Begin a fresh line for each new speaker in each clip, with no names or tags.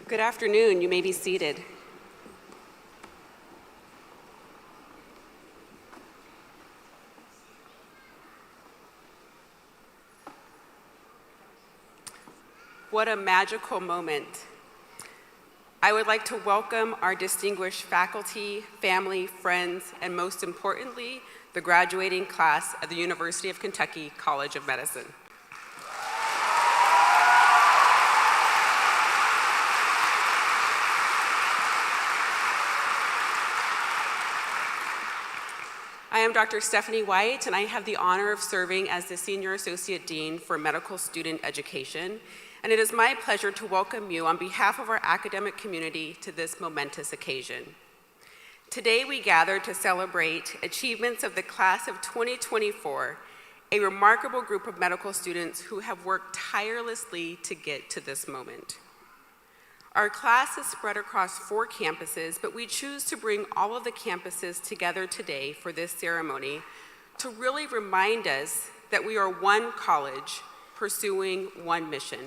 Good afternoon. You may be seated. What a magical moment. I would like to welcome our distinguished faculty, family, friends, and most importantly, the graduating class of the University of Kentucky College of Medicine. I am Dr. Stephanie White, and I have the honor of serving as the Senior Associate Dean for Medical Student Education, and it is my pleasure to welcome you on behalf of our academic community to this momentous occasion. Today we gather to celebrate achievements of the class of 2024, a remarkable group of medical students who have worked tirelessly to get to this moment. Our class is spread across 4 campuses, but we choose to bring all of the campuses together today for this ceremony to really remind us that we are one college pursuing one mission.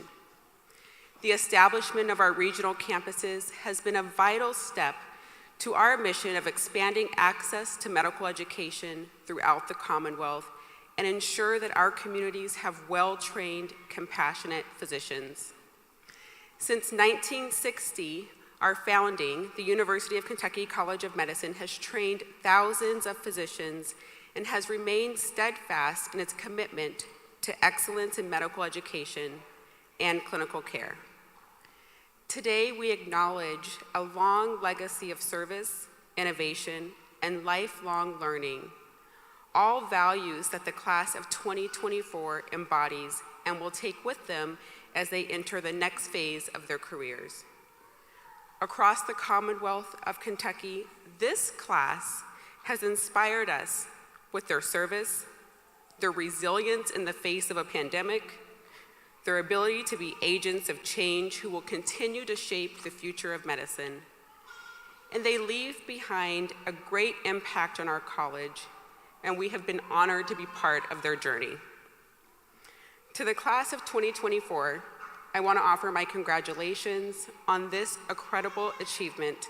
The establishment of our regional campuses has been a vital step to our mission of expanding access to medical education throughout the Commonwealth and ensure that our communities have well-trained, compassionate physicians. Since 1960, our founding, the University of Kentucky College of Medicine has trained thousands of physicians and has remained steadfast in its commitment to excellence in medical education and clinical care. Today, we acknowledge a long legacy of service, innovation, and lifelong learning, all values that the class of 2024 embodies and will take with them as they enter the next phase of their careers. Across the Commonwealth of Kentucky, this class has inspired us with their service, their resilience in the face of a pandemic, their ability to be agents of change who will continue to shape the future of medicine. And they leave behind a great impact on our college, and we have been honored to be part of their journey. To the class of 2024, I want to offer my congratulations on this incredible achievement.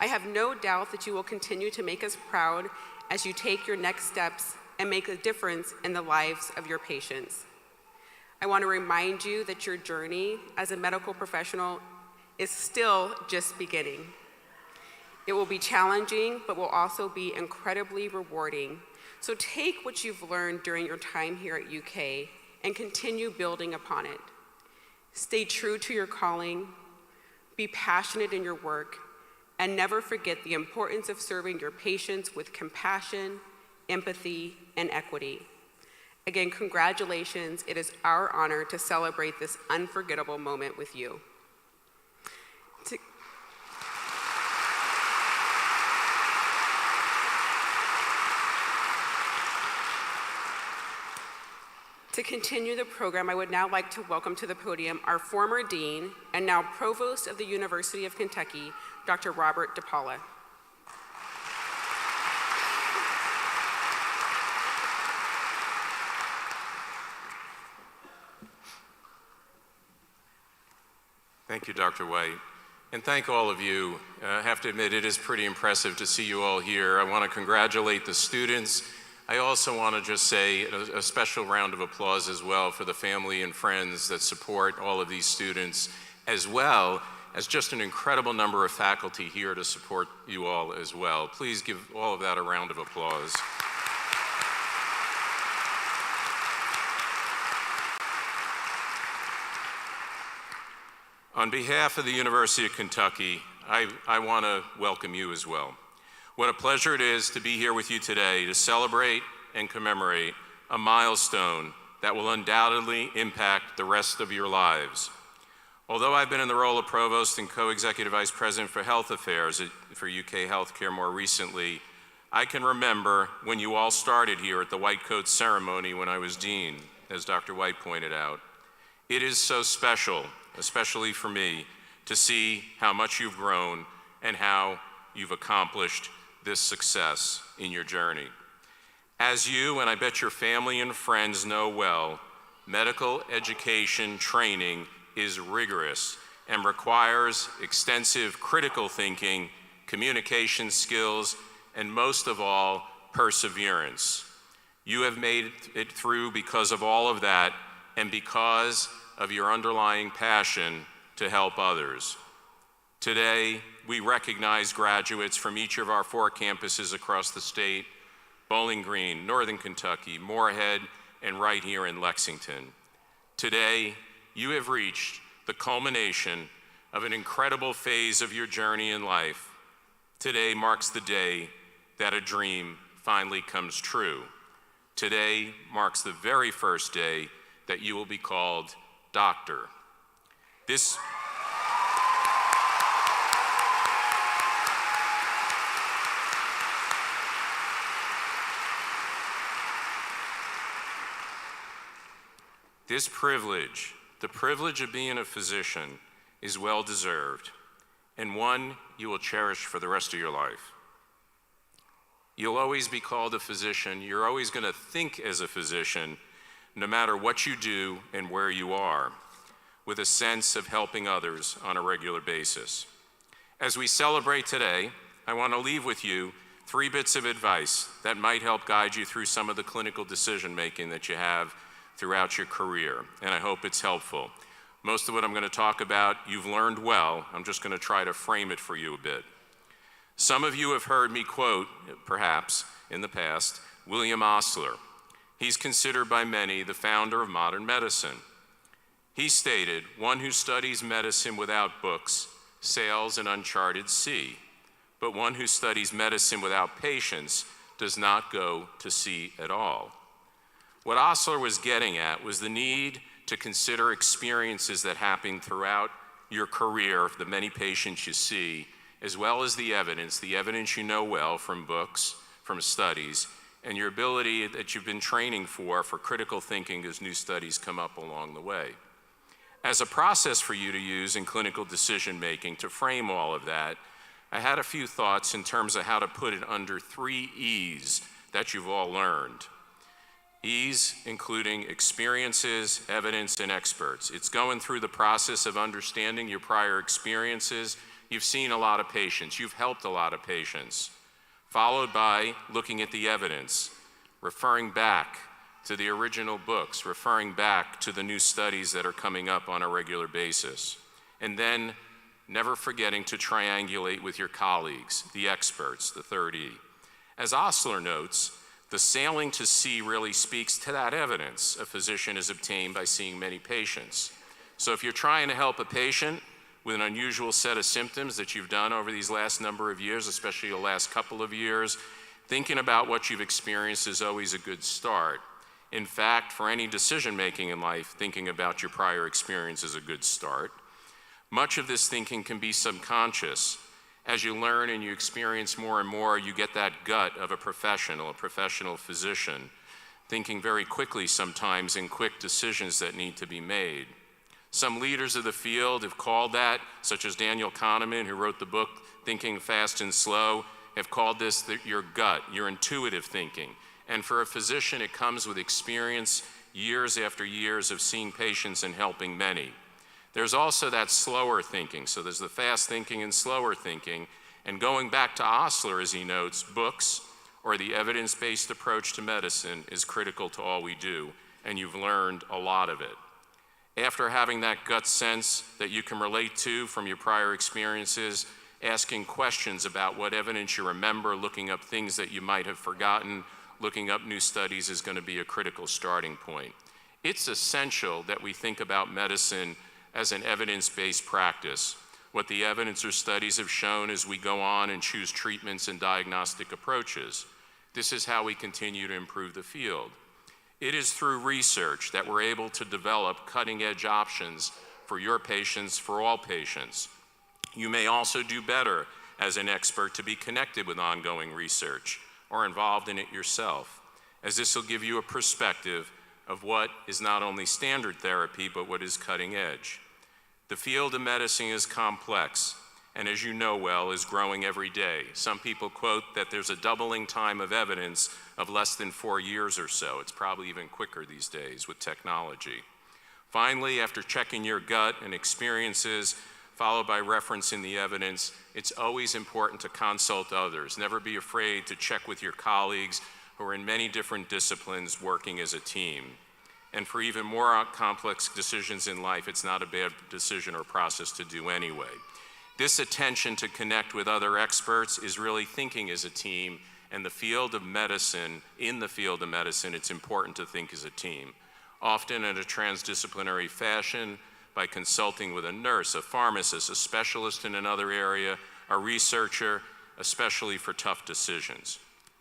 I have no doubt that you will continue to make us proud as you take your next steps and make a difference in the lives of your patients. I want to remind you that your journey as a medical professional is still just beginning. It will be challenging, but will also be incredibly rewarding. So take what you've learned during your time here at UK and continue building upon it. Stay true to your calling, be passionate in your work, and never forget the importance of serving your patients with compassion, empathy, and equity. Again, congratulations. It is our honor to celebrate this unforgettable moment with you. To continue the program, I would now like to welcome to the podium our former Dean and now Provost of the University of Kentucky, Dr. Robert DePaula.
Thank you, Dr. White. And thank all of you. I have to admit, it is pretty impressive to see you all here. I want to congratulate the students. I also want to just say a special round of applause as well for the family and friends that support all of these students, as well as just an incredible number of faculty here to support you all as well. Please give all of that a round of applause. On behalf of the University of Kentucky, I want to welcome you as well. What a pleasure it is to be here with you today to celebrate and commemorate a milestone that will undoubtedly impact the rest of your lives. Although I've been in the role of Provost and Co-Executive Vice President for Health Affairs for UK Healthcare more recently, I can remember when you all started here at the White Coat ceremony when I was Dean, as Dr. White pointed out. It is so special, especially for me, to see how much you've grown and how you've accomplished this success in your journey. As you, and I bet your family and friends know well, medical education training is rigorous and requires extensive critical thinking, communication skills, and most of all, perseverance. You have made it through because of all of that and because of your underlying passion to help others. Today, we recognize graduates from each of our 4 campuses across the state: Bowling Green, Northern Kentucky, Moorhead, and right here in Lexington. Today, you have reached the culmination of an incredible phase of your journey in life. Today marks the day that a dream finally comes true. Today marks the very first day that you will be called doctor. This privilege, the privilege of being a physician, is well-deserved, and one you will cherish for the rest of your life. You'll always be called a physician. You're always going to think as a physician, no matter what you do and where you are, with a sense of helping others on a regular basis. As we celebrate today, I want to leave with you 3 bits of advice that might help guide you through some of the clinical decision-making that you have throughout your career, and I hope it's helpful. Most of what I'm going to talk about, you've learned well. I'm just going to try to frame it for you a bit. Some of you have heard me quote, perhaps in the past, William Osler. He's considered by many the founder of modern medicine. He stated, "One who studies medicine without books sails an uncharted sea, but one who studies medicine without patience does not go to sea at all." What Osler was getting at was the need to consider experiences that happen throughout your career, the many patients you see, as well as the evidence you know well from books, from studies, and your ability that you've been training for critical thinking as new studies come up along the way. As a process for you to use in clinical decision-making to frame all of that, I had a few thoughts in terms of how to put it under 3 E's that you've all learned. E's including experiences, evidence, and experts. It's going through the process of understanding your prior experiences. You've seen a lot of patients. You've helped a lot of patients. Followed by looking at the evidence, referring back to the original books, referring back to the new studies that are coming up on a regular basis. And then never forgetting to triangulate with your colleagues, the experts, the 3rd E. As Osler notes, the sailing to sea really speaks to that evidence a physician has obtained by seeing many patients. So if you're trying to help a patient with an unusual set of symptoms that you've done over these last number of years, especially the last couple of years, thinking about what you've experienced is always a good start. In fact, for any decision-making in life, thinking about your prior experience is a good start. Much of this thinking can be subconscious. As you learn and you experience more and more, you get that gut of a professional physician, thinking very quickly sometimes in quick decisions that need to be made. Some leaders of the field have called that, such as Daniel Kahneman, who wrote the book Thinking Fast and Slow, have called this your gut, your intuitive thinking. And for a physician, it comes with experience, years after years of seeing patients and helping many. There's also that slower thinking. So there's the fast thinking and slower thinking. And going back to Osler, as he notes, books or the evidence-based approach to medicine is critical to all we do, and you've learned a lot of it. After having that gut sense that you can relate to from your prior experiences, asking questions about what evidence you remember, looking up things that you might have forgotten, looking up new studies is going to be a critical starting point. It's essential that we think about medicine as an evidence-based practice. What the evidence or studies have shown as we go on and choose treatments and diagnostic approaches. This is how we continue to improve the field. It is through research that we're able to develop cutting-edge options for your patients, for all patients. You may also do better as an expert to be connected with ongoing research or involved in it yourself, as this will give you a perspective of what is not only standard therapy, but what is cutting edge. The field of medicine is complex, and as you know well, is growing every day. Some people quote that there's a doubling time of evidence of less than 4 years or so. It's probably even quicker these days with technology. Finally, after checking your gut and experiences, followed by reference in the evidence, it's always important to consult others. Never be afraid to check with your colleagues who are in many different disciplines working as a team. And for even more complex decisions in life, it's not a bad decision or process to do anyway. This attention to connect with other experts is really thinking as a team, and in the field of medicine, it's important to think as a team. Often in a transdisciplinary fashion, by consulting with a nurse, a pharmacist, a specialist in another area, a researcher, especially for tough decisions.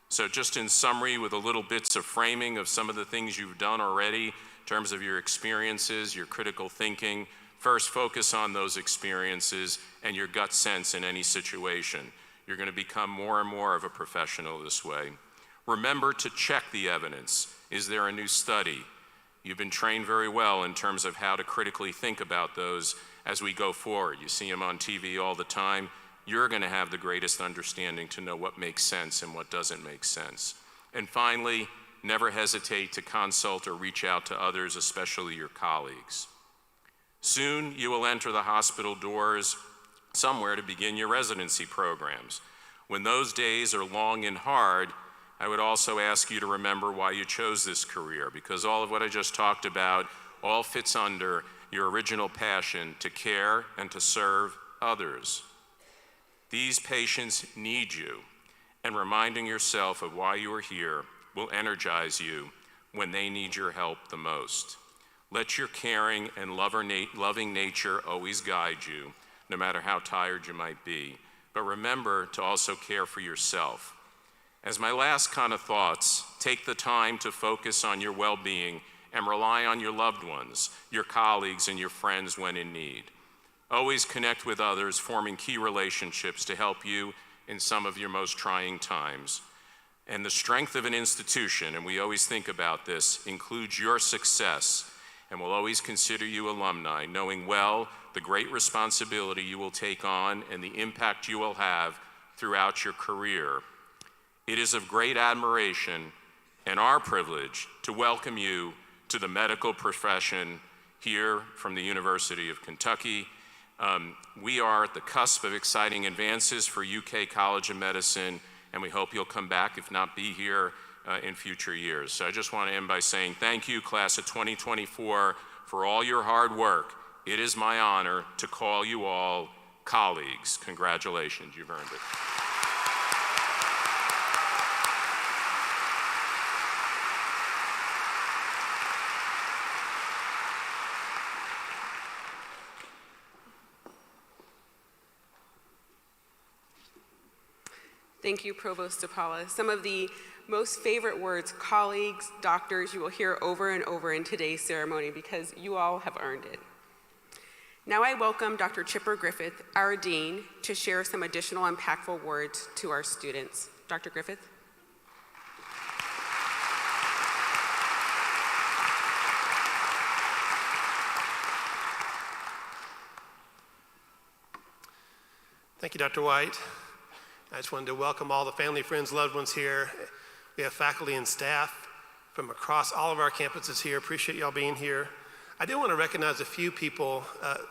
So just in summary, with a little bits of framing of some of the things you've done already in terms of your experiences, your critical thinking, first focus on those experiences and your gut sense in any situation. You're going to become more and more of a professional this way. Remember to check the evidence. Is there a new study? You've been trained very well in terms of how to critically think about those as we go forward. You see them on TV all the time. You're going to have the greatest understanding to know what makes sense and what doesn't make sense. And finally, never hesitate to consult or reach out to others, especially your colleagues. Soon you will enter the hospital doors somewhere to begin your residency programs. When those days are long and hard, I would also ask you to remember why you chose this career, because all of what I just talked about all fits under your original passion to care and to serve others. These patients need you, and reminding yourself of why you are here will energize you when they need your help the most. Let your caring and loving nature always guide you, no matter how tired you might be. But remember to also care for yourself. As my last kind of thoughts, take the time to focus on your well-being and rely on your loved ones, your colleagues, and your friends when in need. Always connect with others, forming key relationships to help you in some of your most trying times. And the strength of an institution, and we always think about this, includes your success, and will always consider you alumni, knowing well the great responsibility you will take on and the impact you will have throughout your career. It is of great admiration and our privilege to welcome you to the medical profession here from the University of Kentucky. We are at the cusp of exciting advances for UK College of Medicine, and we hope you'll come back, if not be here, in future years. So I just want to end by saying thank you, class of 2024, for all your hard work. It is my honor to call you all colleagues. Congratulations, you've earned it.
Thank you, Provost DePaula. Some of the most favorite words, colleagues, doctors, you will hear over and over in today's ceremony because you all have earned it. Now I welcome Dr. Chipper Griffith, our Dean, to share some additional impactful words to our students. Dr. Griffith.
Thank you, Dr. White. I just wanted to welcome all the family, friends, loved ones here. We have faculty and staff from across all of our campuses here. Appreciate y'all being here. I do want to recognize a few people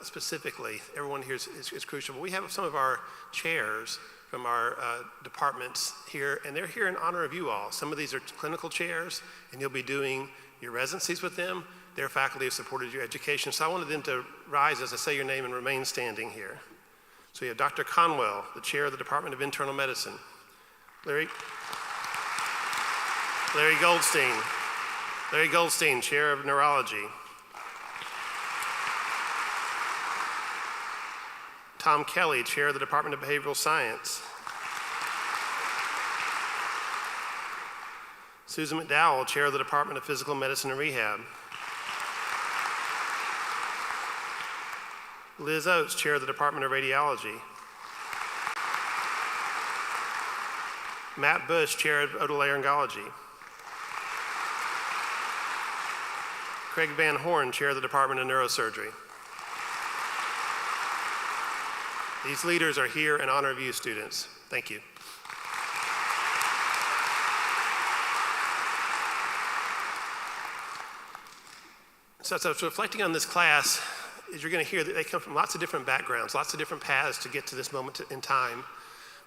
specifically. Everyone here is crucial. But we have some of our chairs from our departments here, and they're here in honor of you all. Some of these are clinical chairs, and you'll be doing your residencies with them. Their faculty have supported your education. So I wanted them to rise as I say your name and remain standing here. So we have Dr. Conwell, the chair of the Department of Internal Medicine. Larry Goldstein, chair of neurology. Tom Kelly, chair of the Department of Behavioral Science. Susan McDowell, chair of the Department of Physical Medicine and Rehab. Liz Oates, chair of the Department of Radiology. Matt Bush, chair of otolaryngology. Craig Van Horn, chair of the Department of Neurosurgery. These leaders are here in honor of you, students. Thank you. So as I was reflecting on this class, is you're going to hear that they come from lots of different backgrounds, lots of different paths to get to this moment in time.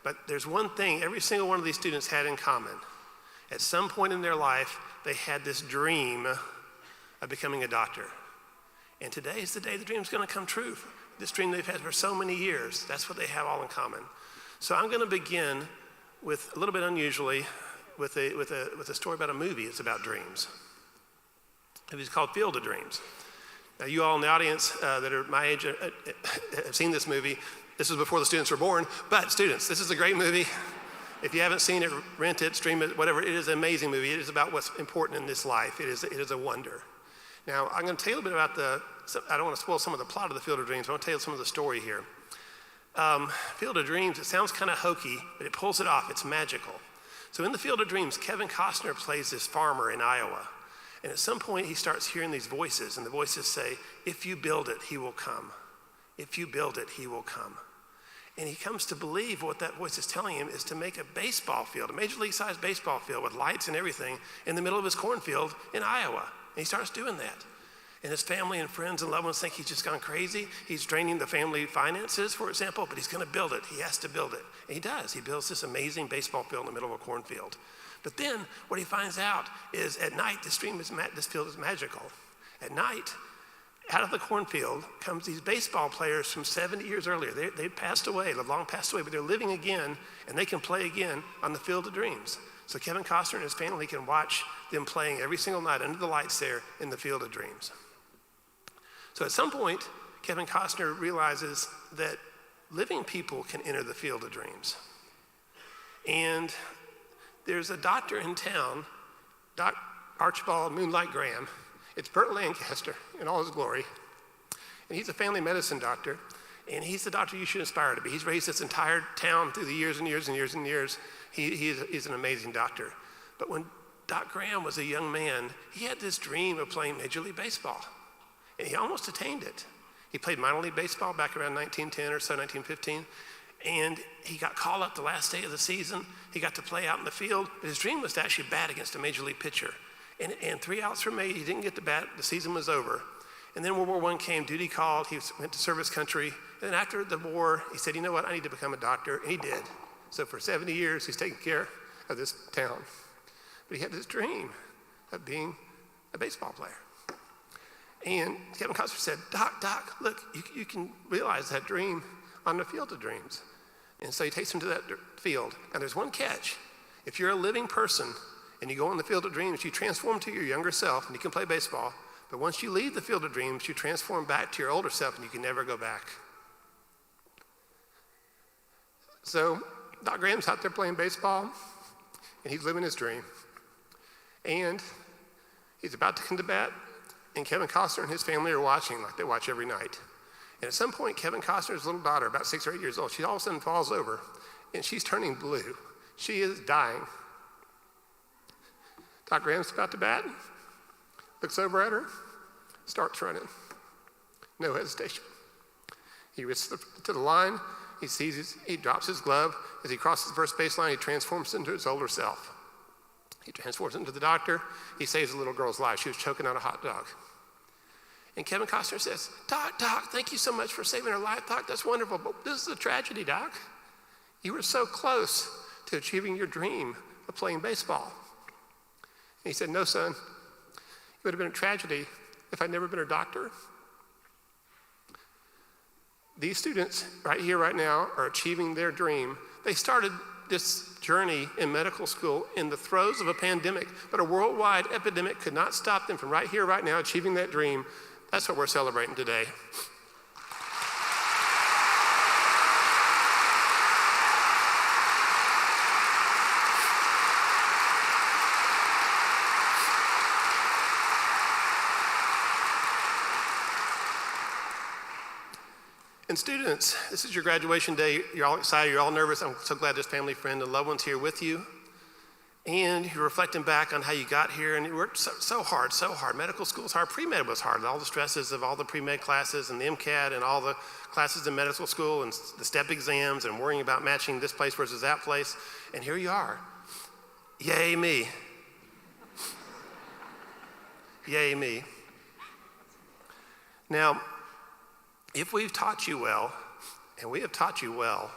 But there's one thing every single one of these students had in common. At some point in their life, they had this dream of becoming a doctor. And today is the day the dream's going to come true. This dream they've had for so many years, that's what they have all in common. So I'm going to begin with, a little bit unusually, with a story about a movie. It's about dreams. The movie's called Field of Dreams. Now, you all in the audience that are my age have seen this movie. This was before the students were born, but students, this is a great movie. If you haven't seen it, rent it, stream it, whatever. It is an amazing movie. It is about what's important in this life. It is a wonder. Now, I'm going to tell you a little bit about I don't want to spoil some of the plot of the Field of Dreams. I want to tell you some of the story here. Field of Dreams, it sounds kind of hokey, but it pulls it off. It's magical. So in the Field of Dreams, Kevin Costner plays this farmer in Iowa. And at some point, he starts hearing these voices, and the voices say, if you build it, he will come. If you build it, he will come. And he comes to believe what that voice is telling him is to make a baseball field, a major league-sized baseball field with lights and everything in the middle of his cornfield in Iowa. And he starts doing that. And his family and friends and loved ones think he's just gone crazy. He's draining the family finances, for example, but he's going to build it. He has to build it. And he does. He builds this amazing baseball field in the middle of a cornfield. But then what he finds out is at night, this field is magical. At night, out of the cornfield comes these baseball players from 70 years earlier. They passed away, they've long passed away, but they're living again, and they can play again on the Field of Dreams. So Kevin Costner and his family can watch them playing every single night under the lights there in the Field of Dreams. So at some point, Kevin Costner realizes that living people can enter the Field of Dreams. And there's a doctor in town, Doc Archibald Moonlight Graham. It's Burt Lancaster in all his glory. And he's a family medicine doctor, and he's the doctor you should aspire to be. He's raised this entire town through the years and years and years and years. He's an amazing doctor. But when Doc Graham was a young man, he had this dream of playing Major League Baseball, and he almost attained it. He played minor league baseball back around 1910 or so, 1915, and he got called up the last day of the season. He got to play out in the field, but his dream was to actually bat against a Major League pitcher. And 3 outs were made. He didn't get the bat. The season was over. And then World War I came. Duty called. He went to serve his country. And then after the war, he said, you know what? I need to become a doctor. And he did. So for 70 years, he's taken care of this town. But he had this dream of being a baseball player. And Kevin Costner said, Doc, look, you can realize that dream on the Field of Dreams. And so he takes him to that field. And there's one catch. If you're a living person and you go on the Field of Dreams, you transform to your younger self and you can play baseball. But once you leave the Field of Dreams, you transform back to your older self and you can never go back. So Doc Graham's out there playing baseball and he's living his dream. And he's about to come to bat, and Kevin Costner and his family are watching like they watch every night. And at some point, Kevin Costner's little daughter, about 6 or 8 years old, she all of a sudden falls over and she's turning blue. She is dying. Doc Graham's about to bat, looks over at her, starts running. No hesitation. He gets to the line, he drops his glove. As he crosses the first baseline, he transforms into his older self. He transforms into the doctor. He saves the little girl's life. She was choking on a hot dog. And Kevin Costner says, Doc, thank you so much for saving her life. Doc, that's wonderful, but this is a tragedy, Doc. You were so close to achieving your dream of playing baseball. And he said, no, son, it would have been a tragedy if I'd never been a doctor. These students right here, right now, are achieving their dream. They started this journey in medical school in the throes of a pandemic, but a worldwide epidemic could not stop them from right here, right now, achieving that dream. That's what we're celebrating today. And students, this is your graduation day. You're all excited, you're all nervous. I'm so glad there's family, friend, and loved ones here with you. And you're reflecting back on how you got here, and you worked so hard. Medical school is hard, pre-med was hard. All the stresses of all the pre-med classes and the MCAT and all the classes in medical school and the step exams and worrying about matching this place versus that place. And here you are. Yay me. Yay me. Now, if we've taught you well, and we have taught you well,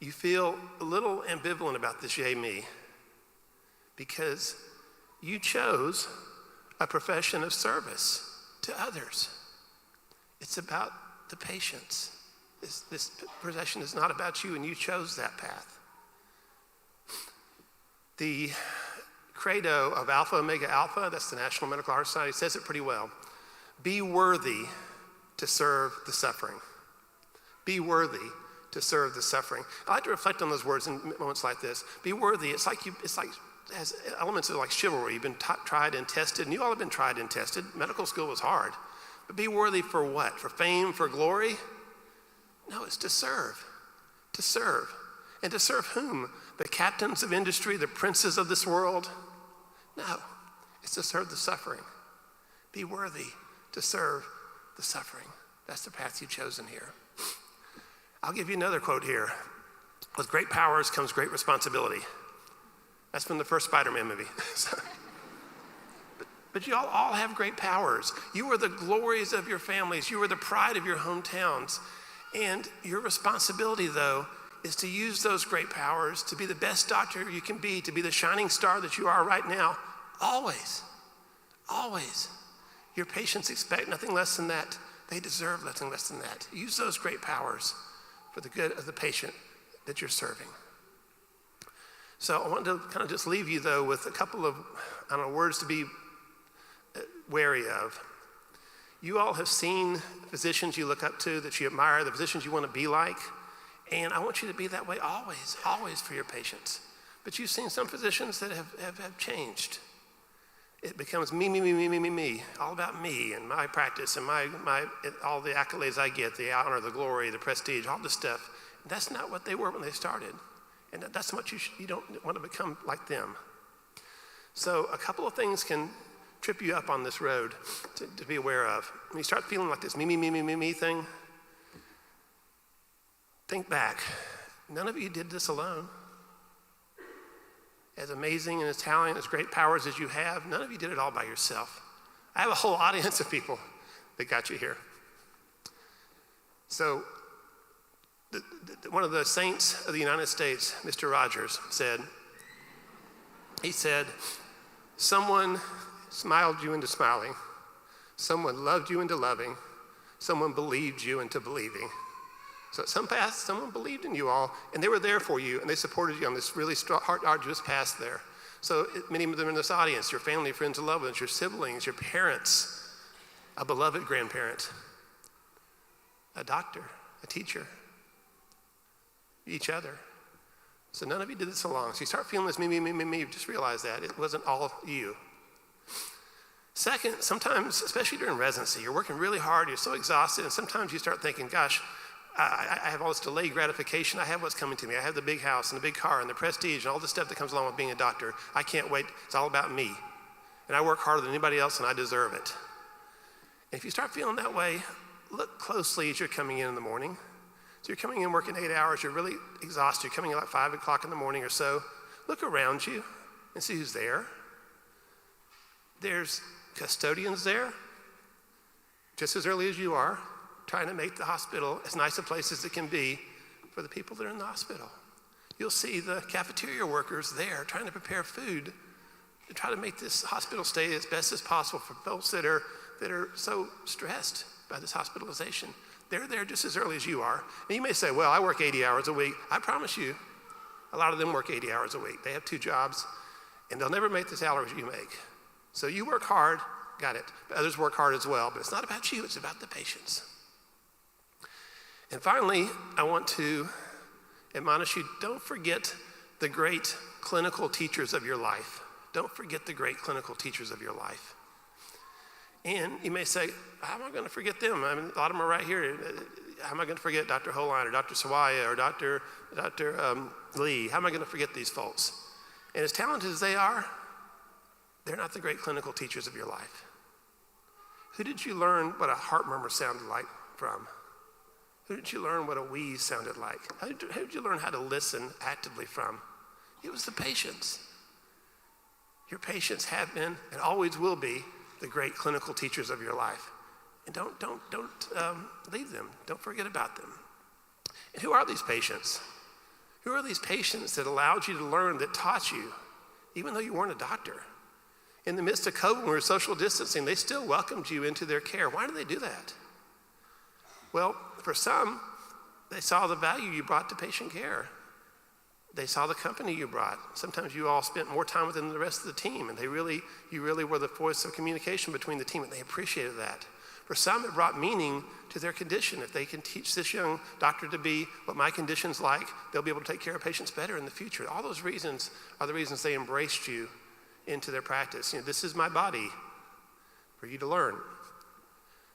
you feel a little ambivalent about this yay me, because you chose a profession of service to others. It's about the patients. This profession is not about you, and you chose that path. The credo of Alpha Omega Alpha, that's the National Medical Heart Society, says it pretty well. Be worthy to serve the suffering. Be worthy to serve the suffering. I like to reflect on those words in moments like this. Be worthy. It's like it has elements of like chivalry. You've been tried and tested, and you all have been tried and tested. Medical school was hard. But be worthy for what? For fame, for glory? No, it's to serve. To serve. And to serve whom? The captains of industry, the princes of this world? No, it's to serve the suffering. Be worthy to serve the suffering. That's the path you've chosen here. I'll give you another quote here. With great powers comes great responsibility. That's from the first Spider-Man movie. But you all have great powers. You are the glories of your families. You are the pride of your hometowns. And your responsibility, though, is to use those great powers to be the best doctor you can be, to be the shining star that you are right now. Always. Always. Your patients expect nothing less than that. They deserve nothing less than that. Use those great powers for the good of the patient that you're serving. So I want to kind of just leave you, though, with a couple of, words to be wary of. You all have seen physicians you look up to, that you admire, the physicians you want to be like, and I want you to be that way always, always for your patients. But you've seen some physicians that have changed. It becomes me, all about me and my practice and all the accolades I get, the honor, the glory, the prestige, all this stuff. That's not what they were when they started. And that's what you don't want to become like them. So a couple of things can trip you up on this road to be aware of. When you start feeling like this me thing, think back. None of you did this alone. As amazing and as talented, as great powers as you have, none of you did it all by yourself. I have a whole audience of people that got you here. So one of the saints of the United States, Mr. Rogers, said, someone smiled you into smiling, someone loved you into loving, someone believed you into believing. So at some path, someone believed in you all, and they were there for you, and they supported you on this really hard, arduous path there. So many of them in this audience, your family, friends, and loved ones, your siblings, your parents, a beloved grandparent, a doctor, a teacher, each other. So none of you did this alone. So you start feeling this me, just realize that. It wasn't all you. Second, sometimes, especially during residency, you're working really hard, you're so exhausted, and sometimes you start thinking, gosh, I have all this delayed gratification. I have what's coming to me. I have the big house and the big car and the prestige and all the stuff that comes along with being a doctor. I can't wait. It's all about me. And I work harder than anybody else, and I deserve it. And if you start feeling that way, look closely as you're coming in the morning. So you're coming in working 8 hours. You're really exhausted. You're coming in like 5 o'clock in the morning or so. Look around you and see who's there. There's custodians there, just as early as you are, trying to make the hospital as nice a place as it can be for the people that are in the hospital. You'll see the cafeteria workers there trying to prepare food to try to make this hospital stay as best as possible for folks that are so stressed by this hospitalization. They're there just as early as you are. And you may say, well, I work 80 hours a week. I promise you, a lot of them work 80 hours a week. They have 2 jobs, and they'll never make the salaries you make. So you work hard, got it. But others work hard as well, but it's not about you, it's about the patients. And finally, I want to admonish you, don't forget the great clinical teachers of your life. Don't forget the great clinical teachers of your life. And you may say, how am I going to forget them? I mean, a lot of them are right here. How am I going to forget Dr. Holine or Dr. Sawaya or Dr. Lee? How am I going to forget these folks? And as talented as they are, they're not the great clinical teachers of your life. Who did you learn what a heart murmur sounded like from? Who did you learn what a wheeze sounded like? How did you learn how to listen actively from? It was the patients. Your patients have been and always will be the great clinical teachers of your life. And don't leave them. Don't forget about them. And who are these patients? Who are these patients that allowed you to learn, that taught you, even though you weren't a doctor? In the midst of COVID, when we were social distancing, they still welcomed you into their care. Why do they do that? Well, for some, they saw the value you brought to patient care. They saw the company you brought. Sometimes you all spent more time with them than the rest of the team, and you really were the voice of communication between the team, and they appreciated that. For some, it brought meaning to their condition. If they can teach this young doctor to be what my condition's like, they'll be able to take care of patients better in the future. All those reasons are the reasons they embraced you into their practice. This is my body for you to learn.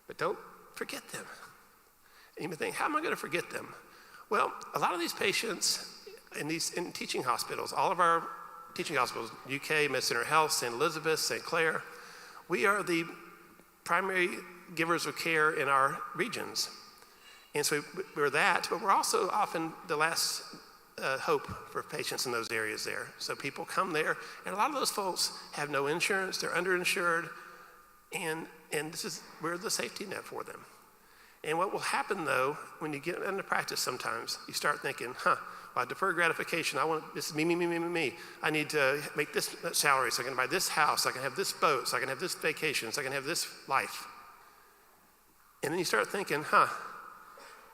But don't forget them. And you may think, how am I going to forget them? Well, a lot of these patients in teaching hospitals, all of our teaching hospitals, UK, Med-Center Health, St. Elizabeth, St. Clair, we are the primary givers of care in our regions. And so we're that, but we're also often the last hope for patients in those areas there. So people come there, and a lot of those folks have no insurance, they're underinsured, and we're the safety net for them. And what will happen though, when you get into practice sometimes, you start thinking, well, deferred gratification, this is me. I need to make this salary so I can buy this house, so I can have this boat, so I can have this vacation, so I can have this life. And then you start thinking,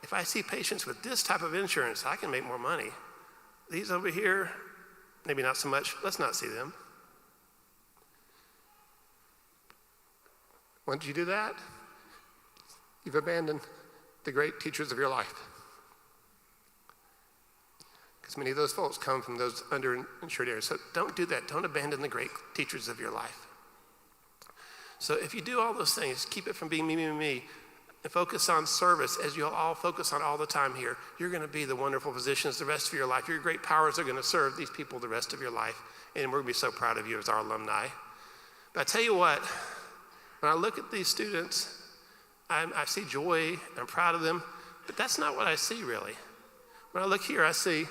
if I see patients with this type of insurance, I can make more money. These over here, maybe not so much, let's not see them. Once you do that, you've abandoned the great teachers of your life. Because many of those folks come from those underinsured areas. So don't do that. Don't abandon the great teachers of your life. So if you do all those things, keep it from being me, and focus on service, as you'll all focus on all the time here, you're going to be the wonderful physicians the rest of your life. Your great powers are going to serve these people the rest of your life. And we're going to be so proud of you as our alumni. But I tell you what, when I look at these students, I see joy, I'm proud of them, but that's not what I see really. When I look here, I see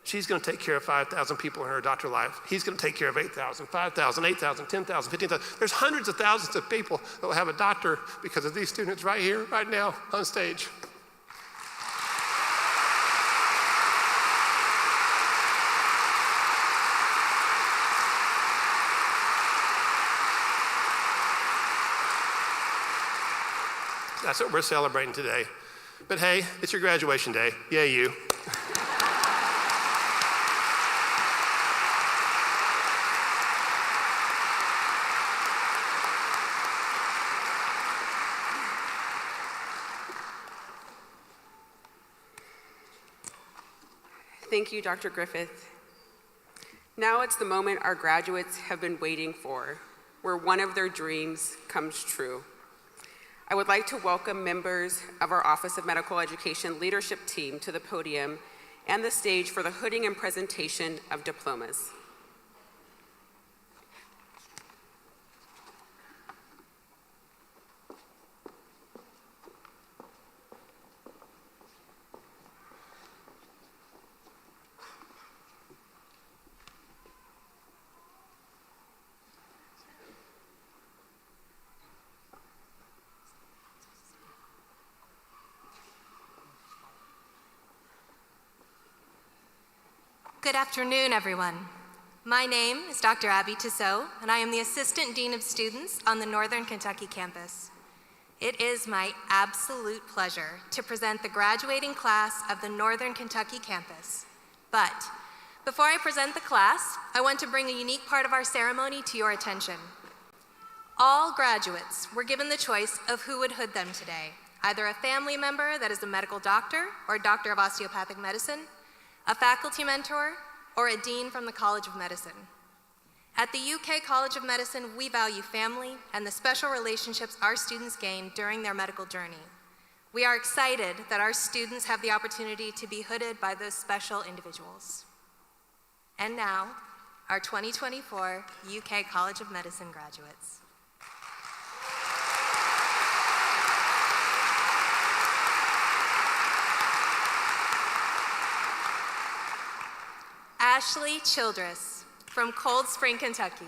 she's going to take care of 5,000 people in her doctor life. He's going to take care of 8,000, 5,000, 8,000, 10,000, 15,000. There's hundreds of thousands of people that will have a doctor because of these students right here, right now, on stage. That's what we're celebrating today. But hey, it's your graduation day. Yay, you.
Thank you, Dr. Griffith. Now it's the moment our graduates have been waiting for, where one of their dreams comes true. I would like to welcome members of our Office of Medical Education leadership team to the podium and the stage for the hooding and presentation of diplomas.
Good afternoon, everyone. My name is Dr. Abby Tissot, and I am the Assistant Dean of Students on the Northern Kentucky campus. It is my absolute pleasure to present the graduating class of the Northern Kentucky campus. But before I present the class, I want to bring a unique part of our ceremony to your attention. All graduates were given the choice of who would hood them today, either a family member that is a medical doctor or a doctor of osteopathic medicine, a faculty mentor, or a dean from the College of Medicine. At the UK College of Medicine, we value family and the special relationships our students gain during their medical journey. We are excited that our students have the opportunity to be hooded by those special individuals. And now, our 2024 UK College of Medicine graduates. Ashley Childress from Cold Spring, Kentucky.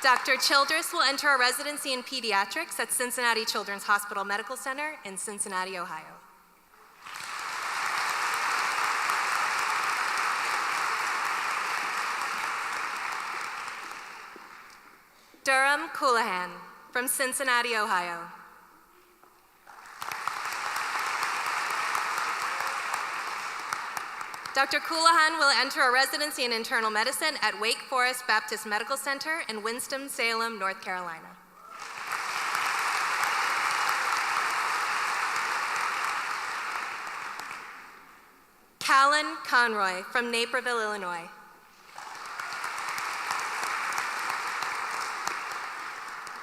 Dr. Childress will enter a residency in pediatrics at Cincinnati Children's Hospital Medical Center in Cincinnati, Ohio. Durham Coulahan from Cincinnati, Ohio. Dr. Coulahan will enter a residency in internal medicine at Wake Forest Baptist Medical Center in Winston-Salem, North Carolina. Callan Conroy from Naperville, Illinois.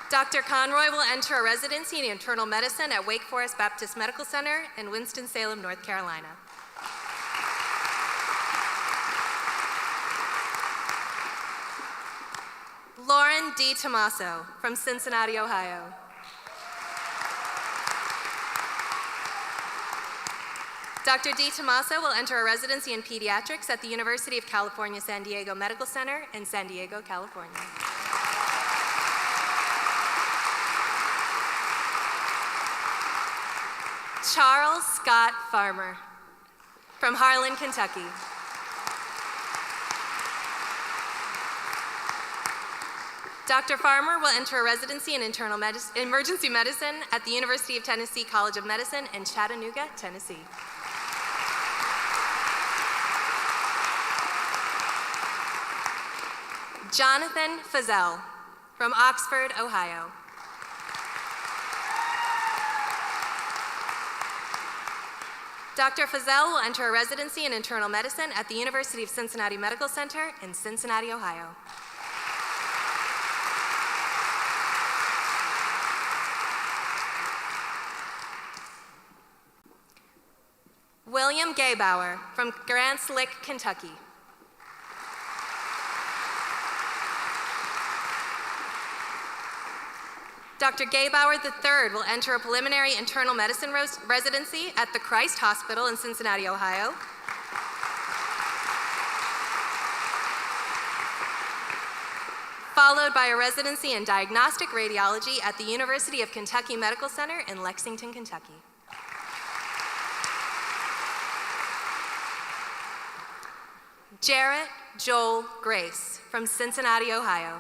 Dr. Conroy will enter a residency in internal medicine at Wake Forest Baptist Medical Center in Winston-Salem, North Carolina. Lauren D. Tomaso from Cincinnati, Ohio. Dr. D. Tomaso will enter a residency in pediatrics at the University of California, San Diego Medical Center in San Diego, California. Charles Scott Farmer from Harlan, Kentucky. Dr. Farmer will enter a residency in emergency medicine at the University of Tennessee College of Medicine in Chattanooga, Tennessee. Jonathan Fazell from Oxford, Ohio. Dr. Fazell will enter a residency in internal medicine at the University of Cincinnati Medical Center in Cincinnati, Ohio. William Gaybauer from Grants Lick, Kentucky. Dr. Gaybauer III will enter a preliminary internal medicine residency at the Christ Hospital in Cincinnati, Ohio. Followed by a residency in diagnostic radiology at the University of Kentucky Medical Center in Lexington, Kentucky. Jarrett Joel Grace from Cincinnati, Ohio.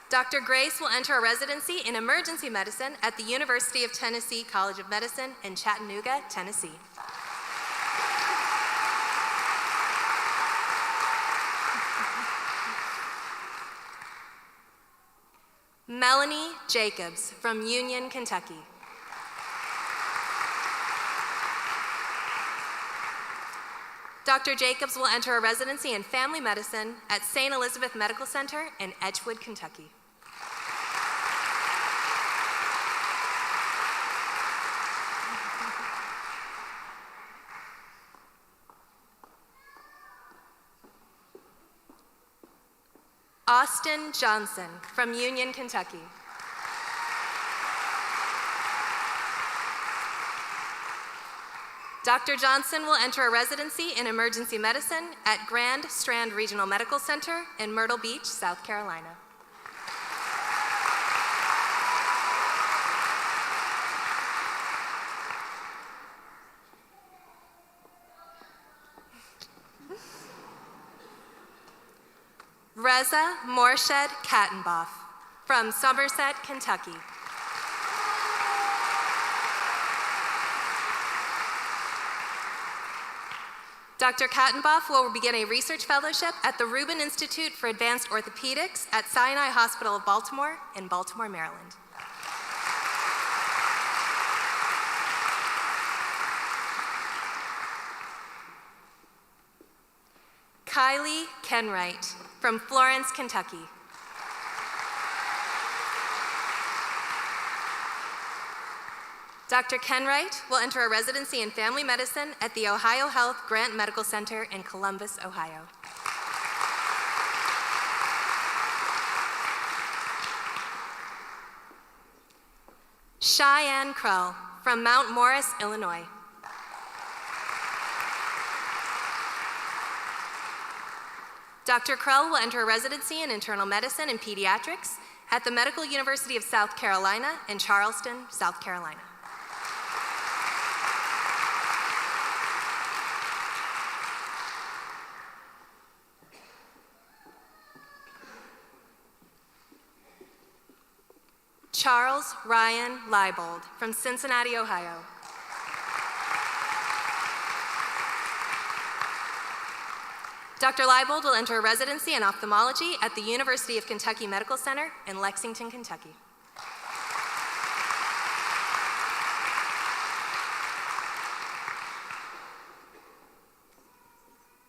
Dr. Grace will enter a residency in emergency medicine at the University of Tennessee College of Medicine in Chattanooga, Tennessee. Melanie Jacobs from Union, Kentucky. Dr. Jacobs will enter a residency in family medicine at St. Elizabeth Medical Center in Edgewood, Kentucky. Austin Johnson from Union, Kentucky. Dr. Johnson will enter a residency in emergency medicine at Grand Strand Regional Medical Center in Myrtle Beach, South Carolina. Reza Morshed Kattenboff from Somerset, Kentucky. Dr. Kattenboff will begin a research fellowship at the Rubin Institute for Advanced Orthopedics at Sinai Hospital of Baltimore in Baltimore, Maryland. Kylie Kenwright from Florence, Kentucky. Dr. Kenwright will enter a residency in family medicine at the Ohio Health Grant Medical Center in Columbus, Ohio. Cheyenne Krull from Mount Morris, Illinois. Dr. Krell will enter a residency in internal medicine and pediatrics at the Medical University of South Carolina in Charleston, South Carolina. Charles Ryan Leibold from Cincinnati, Ohio. Dr. Leibold will enter a residency in ophthalmology at the University of Kentucky Medical Center in Lexington, Kentucky.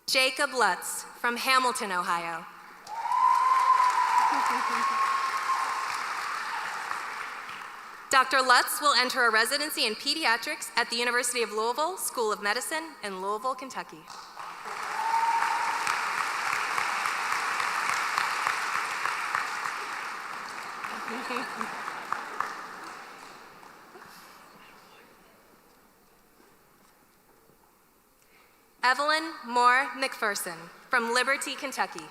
Jacob Lutz from Hamilton, Ohio. Dr. Lutz will enter a residency in pediatrics at the University of Louisville School of Medicine in Louisville, Kentucky. Evelyn Moore McPherson from Liberty, Kentucky.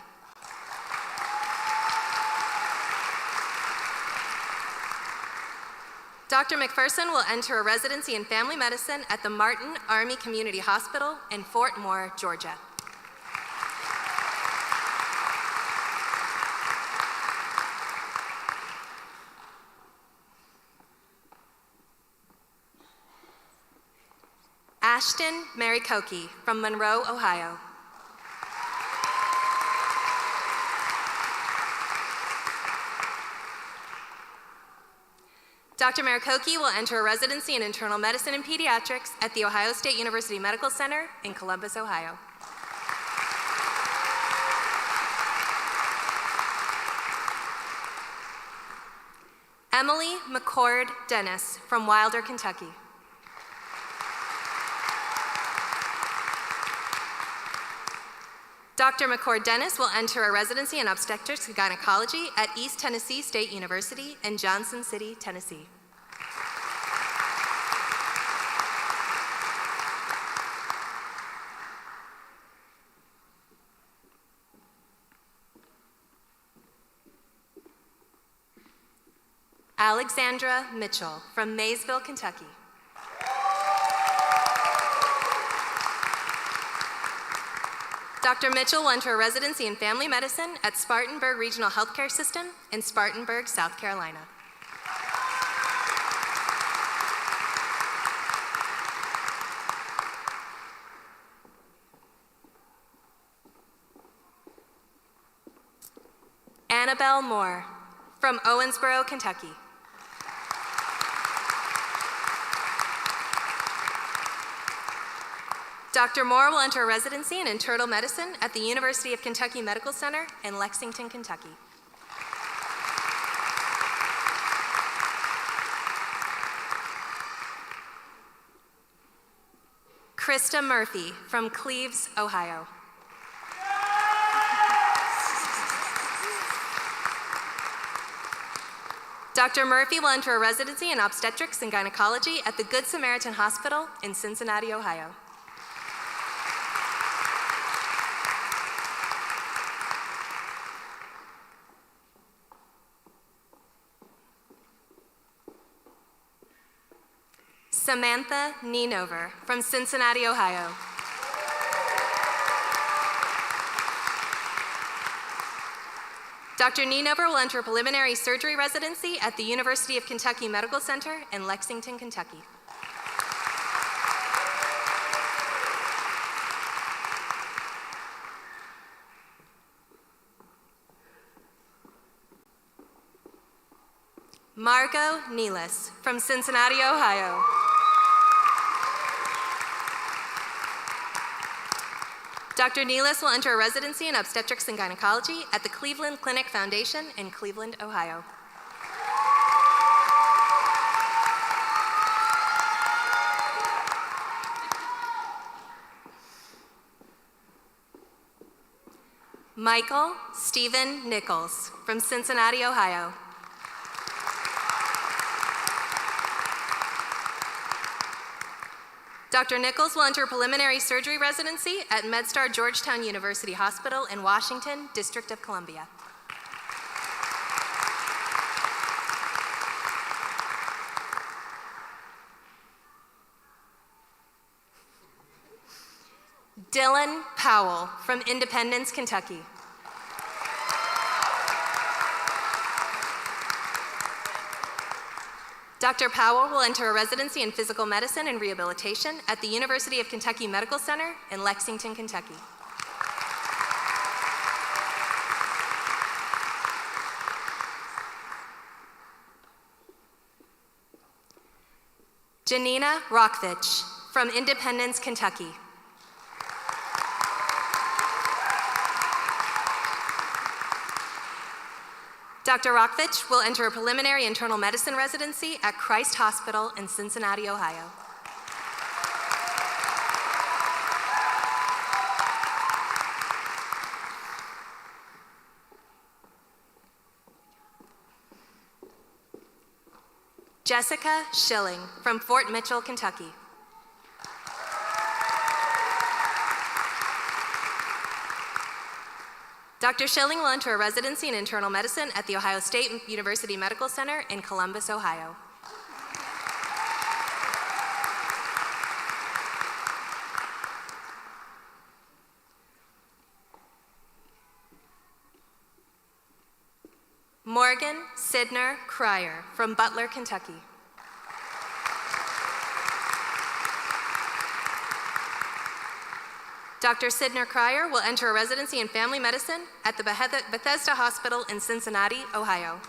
Dr. McPherson will enter a residency in family medicine at the Martin Army Community Hospital in Fort Moore, Georgia. Ashton Mary Koki from Monroe, Ohio. Dr. Marikoki will enter a residency in internal medicine and pediatrics at The Ohio State University Medical Center in Columbus, Ohio. Emily McCord Dennis from Wilder, Kentucky. Dr. McCord Dennis will enter a residency in obstetrics and gynecology at East Tennessee State University in Johnson City, Tennessee. Alexandra Mitchell from Maysville, Kentucky. Dr. Mitchell will enter a residency in family medicine at Spartanburg Regional Healthcare System in Spartanburg, South Carolina. Annabelle Moore from Owensboro, Kentucky. Dr. Moore will enter a residency in internal medicine at the University of Kentucky Medical Center in Lexington, Kentucky. Krista Murphy from Cleves, Ohio. Dr. Murphy will enter a residency in obstetrics and gynecology at the Good Samaritan Hospital in Cincinnati, Ohio. Samantha Nienover from Cincinnati, Ohio. Dr. Nienover will enter a preliminary surgery residency at the University of Kentucky Medical Center in Lexington, Kentucky. Margot Nealis from Cincinnati, Ohio. Dr. Nealis will enter a residency in obstetrics and gynecology at the Cleveland Clinic Foundation in Cleveland, Ohio. Michael Stephen Nichols from Cincinnati, Ohio. Dr. Nichols will enter preliminary surgery residency at MedStar Georgetown University Hospital in Washington, District of Columbia. Dylan Powell from Independence, Kentucky. Dr. Powell will enter a residency in physical medicine and rehabilitation at the University of Kentucky Medical Center in Lexington, Kentucky. Janina Rockvich from Independence, Kentucky. Dr. Rockvich will enter a preliminary internal medicine residency at Christ Hospital in Cincinnati, Ohio. Jessica Schilling from Fort Mitchell, Kentucky. Dr. Schilling will enter a residency in internal medicine at the Ohio State University Medical Center in Columbus, Ohio. Morgan Sidner Cryer from Butler, Kentucky. Dr. Sidner Cryer will enter a residency in family medicine at the Bethesda Hospital in Cincinnati, Ohio.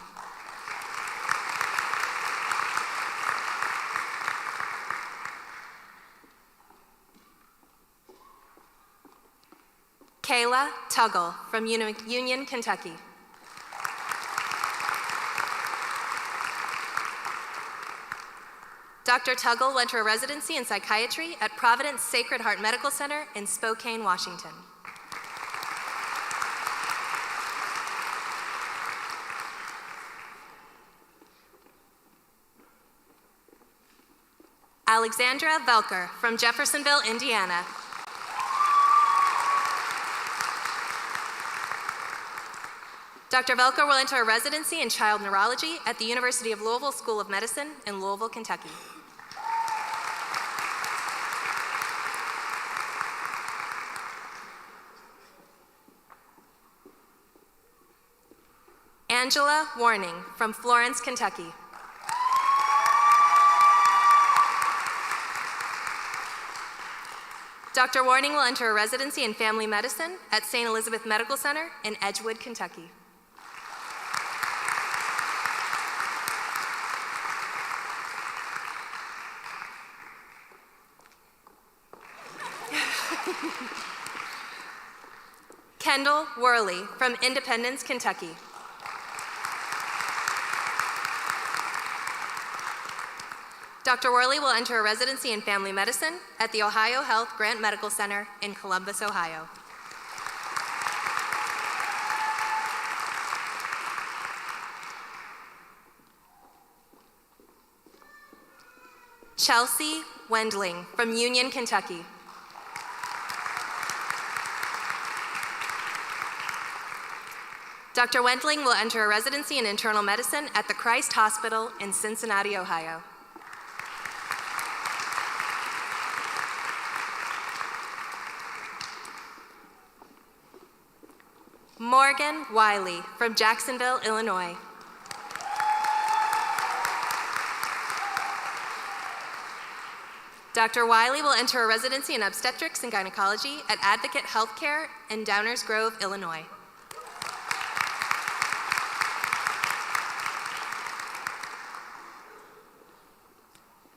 Kayla Tuggle from Union, Kentucky. Dr. Tuggle will enter a residency in psychiatry at Providence Sacred Heart Medical Center in Spokane, Washington. Alexandra Velker from Jeffersonville, Indiana. Dr. Velker will enter a residency in child neurology at the University of Louisville School of Medicine in Louisville, Kentucky. Angela Warning from Florence, Kentucky. Dr. Warning will enter a residency in family medicine at St. Elizabeth Medical Center in Edgewood, Kentucky. Kendall Worley from Independence, Kentucky. Dr. Worley will enter a residency in family medicine at the Ohio Health Grant Medical Center in Columbus, Ohio. Chelsea Wendling from Union, Kentucky. Dr. Wendling will enter a residency in internal medicine at the Christ Hospital in Cincinnati, Ohio. Morgan Wiley from Jacksonville, Illinois. Dr. Wiley will enter a residency in obstetrics and gynecology at Advocate Healthcare in Downers Grove, Illinois.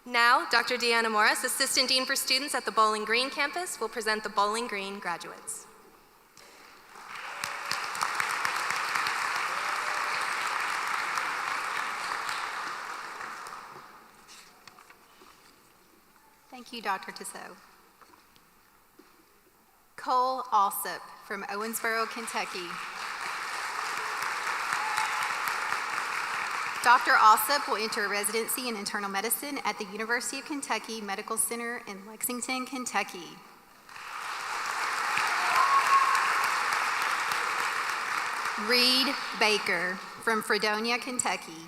Now, Dr. Deanna Morris, Assistant Dean for Students at the Bowling Green campus, will present the Bowling Green graduates.
Thank you, Dr. Tissot. Cole Alsop from Owensboro, Kentucky. Dr. Alsop will enter residency in internal medicine at the University of Kentucky Medical Center in Lexington, Kentucky. Reed Baker from Fredonia, Kentucky.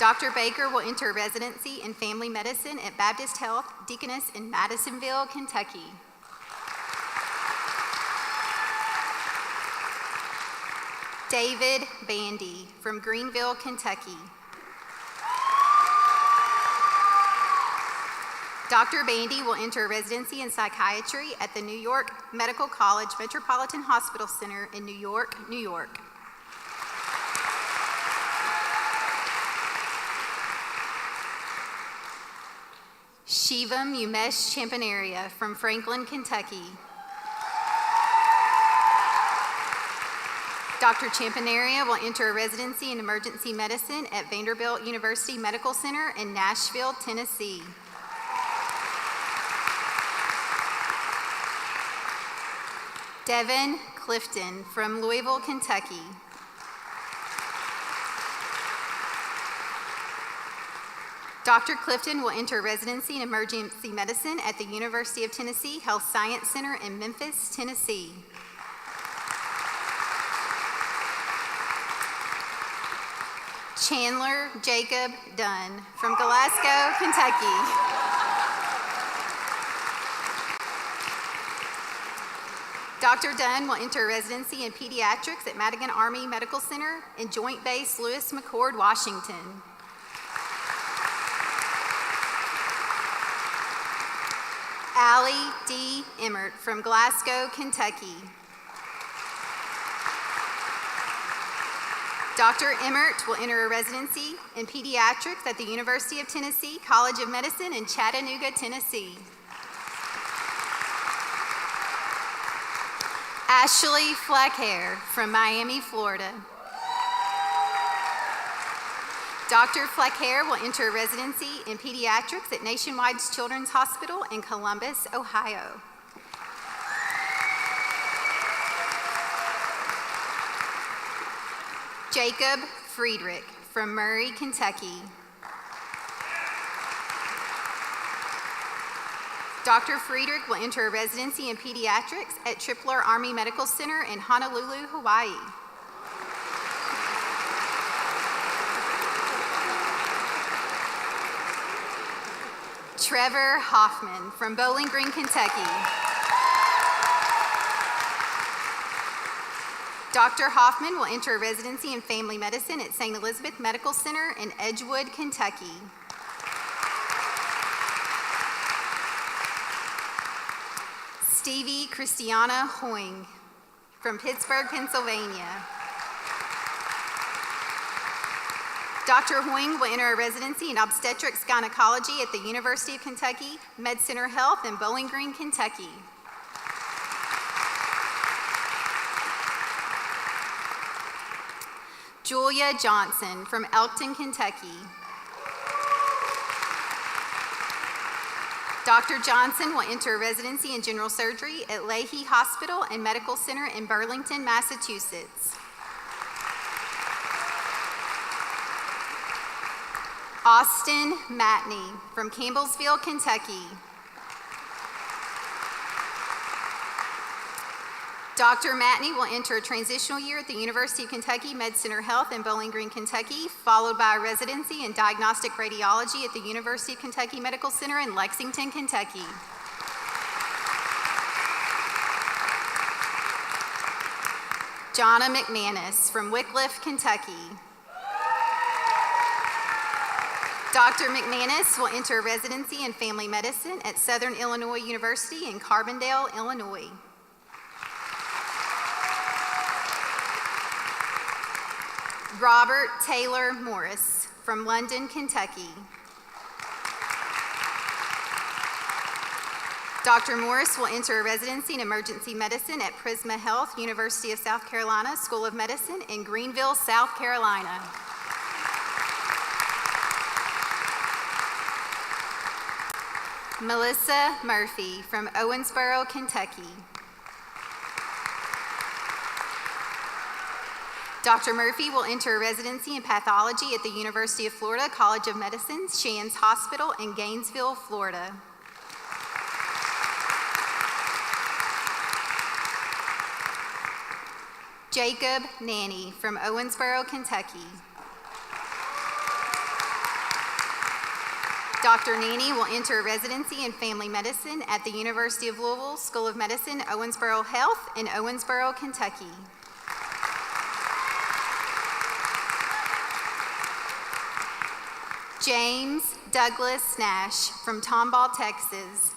Dr. Baker will enter residency in family medicine at Baptist Health Deaconess in Madisonville, Kentucky. David Bandy from Greenville, Kentucky. Dr. Bandy will enter residency in psychiatry at the New York Medical College Metropolitan Hospital Center in New York, New York. Shivam Umesh Champanaria from Franklin, Kentucky. Dr. Champanaria will enter a residency in emergency medicine at Vanderbilt University Medical Center in Nashville, Tennessee. Devin Clifton from Louisville, Kentucky. Dr. Clifton will enter residency in emergency medicine at the University of Tennessee Health Science Center in Memphis, Tennessee. Chandler Jacob Dunn from Glasgow, Kentucky. Dr. Dunn will enter residency in pediatrics at Madigan Army Medical Center in Joint Base Lewis McChord, Washington. Allie D. Emmert from Glasgow, Kentucky. Dr. Emmert will enter a residency in pediatrics at the University of Tennessee College of Medicine in Chattanooga, Tennessee. Ashley Flackhair from Miami, Florida. Dr. Flackhair will enter a residency in pediatrics at Nationwide Children's Hospital in Columbus, Ohio. Jacob Friedrich from Murray, Kentucky. Dr. Friedrich will enter a residency in pediatrics at Tripler Army Medical Center in Honolulu, Hawaii. Trevor Hoffman from Bowling Green, Kentucky. Dr. Hoffman will enter a residency in family medicine at St. Elizabeth Medical Center in Edgewood, Kentucky. Stevie Christiana Hoing from Pittsburgh, Pennsylvania. Dr. Hoing will enter a residency in obstetrics gynecology at the University of Kentucky Med Center Health in Bowling Green, Kentucky. Julia Johnson from Elkton, Kentucky. Dr. Johnson will enter a residency in general surgery at Leahy Hospital and Medical Center in Burlington, Massachusetts. Austin Matney from Campbellsville, Kentucky. Dr. Matney will enter a transitional year at the University of Kentucky Med Center Health in Bowling Green, Kentucky, followed by a residency in diagnostic radiology at the University of Kentucky Medical Center in Lexington, Kentucky. Jonna McManus from Wickliffe, Kentucky. Dr. McManus will enter a residency in family medicine at Southern Illinois University in Carbondale, Illinois. Robert Taylor Morris from London, Kentucky. Dr. Morris will enter a residency in emergency medicine at Prisma Health, University of South Carolina School of Medicine in Greenville, South Carolina. Melissa Murphy from Owensboro, Kentucky. Dr. Murphy will enter a residency in pathology at the University of Florida College of Medicine, Shands Hospital in Gainesville, Florida. Jacob Nanny from Owensboro, Kentucky. Dr. Nanny will enter a residency in family medicine at the University of Louisville School of Medicine, Owensboro Health in Owensboro, Kentucky. James Douglas Nash from Tomball, Texas.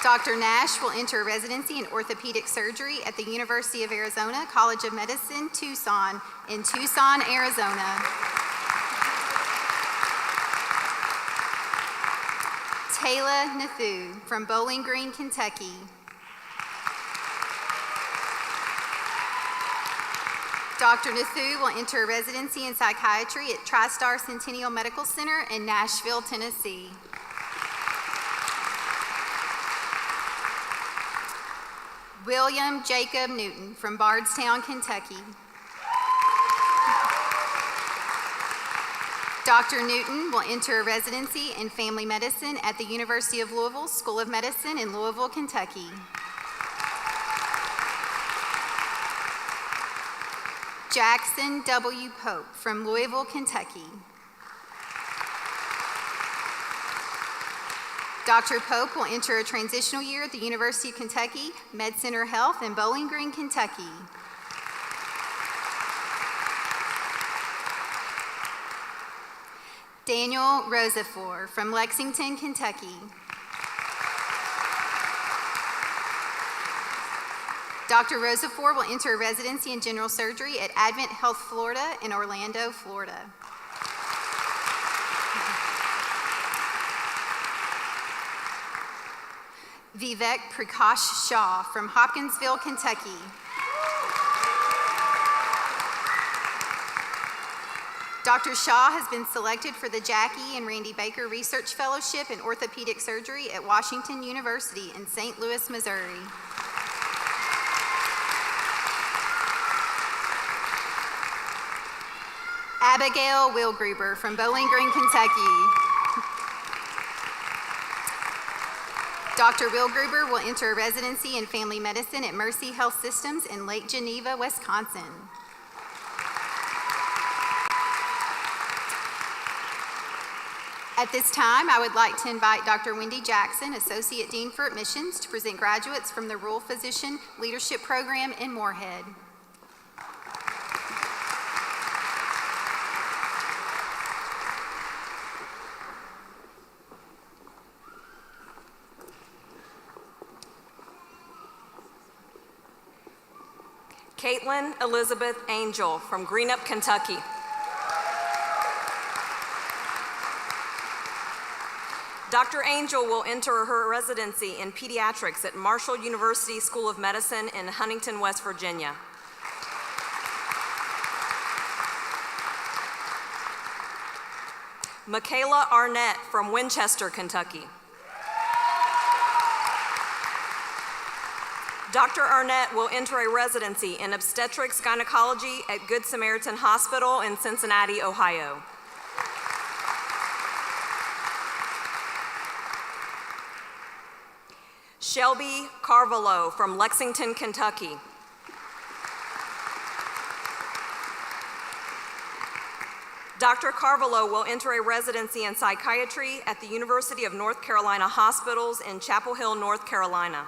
Dr. Nash will enter a residency in orthopedic surgery at the University of Arizona College of Medicine, Tucson, in Tucson, Arizona. Taylor Nathu from Bowling Green, Kentucky. Dr. Nathu will enter a residency in psychiatry at TriStar Centennial Medical Center in Nashville, Tennessee. William Jacob Newton from Bardstown, Kentucky. Dr. Newton will enter a residency in family medicine at the University of Louisville School of Medicine in Louisville, Kentucky. Jackson W. Pope from Louisville, Kentucky. Dr. Pope will enter a transitional year at the University of Kentucky Med Center Health in Bowling Green, Kentucky. Daniel Rosafor from Lexington, Kentucky. Dr. Rosafor will enter a residency in general surgery at Advent Health Florida in Orlando, Florida. Vivek Prakash Shah from Hopkinsville, Kentucky. Dr. Shah has been selected for the Jackie and Randy Baker Research Fellowship in Orthopedic Surgery at Washington University in St. Louis, Missouri. Abigail Wilgruber from Bowling Green, Kentucky. Dr. Wilgruber will enter a residency in family medicine at Mercy Health Systems in Lake Geneva, Wisconsin. At this time, I would like to invite Dr. Wendy Jackson, Associate Dean for Admissions, to present graduates from the Rural Physician Leadership Program in Moorhead.
Caitlin Elizabeth Angel from Greenup, Kentucky. Dr. Angel will enter her residency in pediatrics at Marshall University School of Medicine in Huntington, West Virginia. Michaela Arnett from Winchester, Kentucky. Dr. Arnett will enter a residency in obstetrics gynecology at Good Samaritan Hospital in Cincinnati, Ohio. Shelby Carvalho from Lexington, Kentucky. Dr. Carvalho will enter a residency in psychiatry at the University of North Carolina Hospitals in Chapel Hill, North Carolina.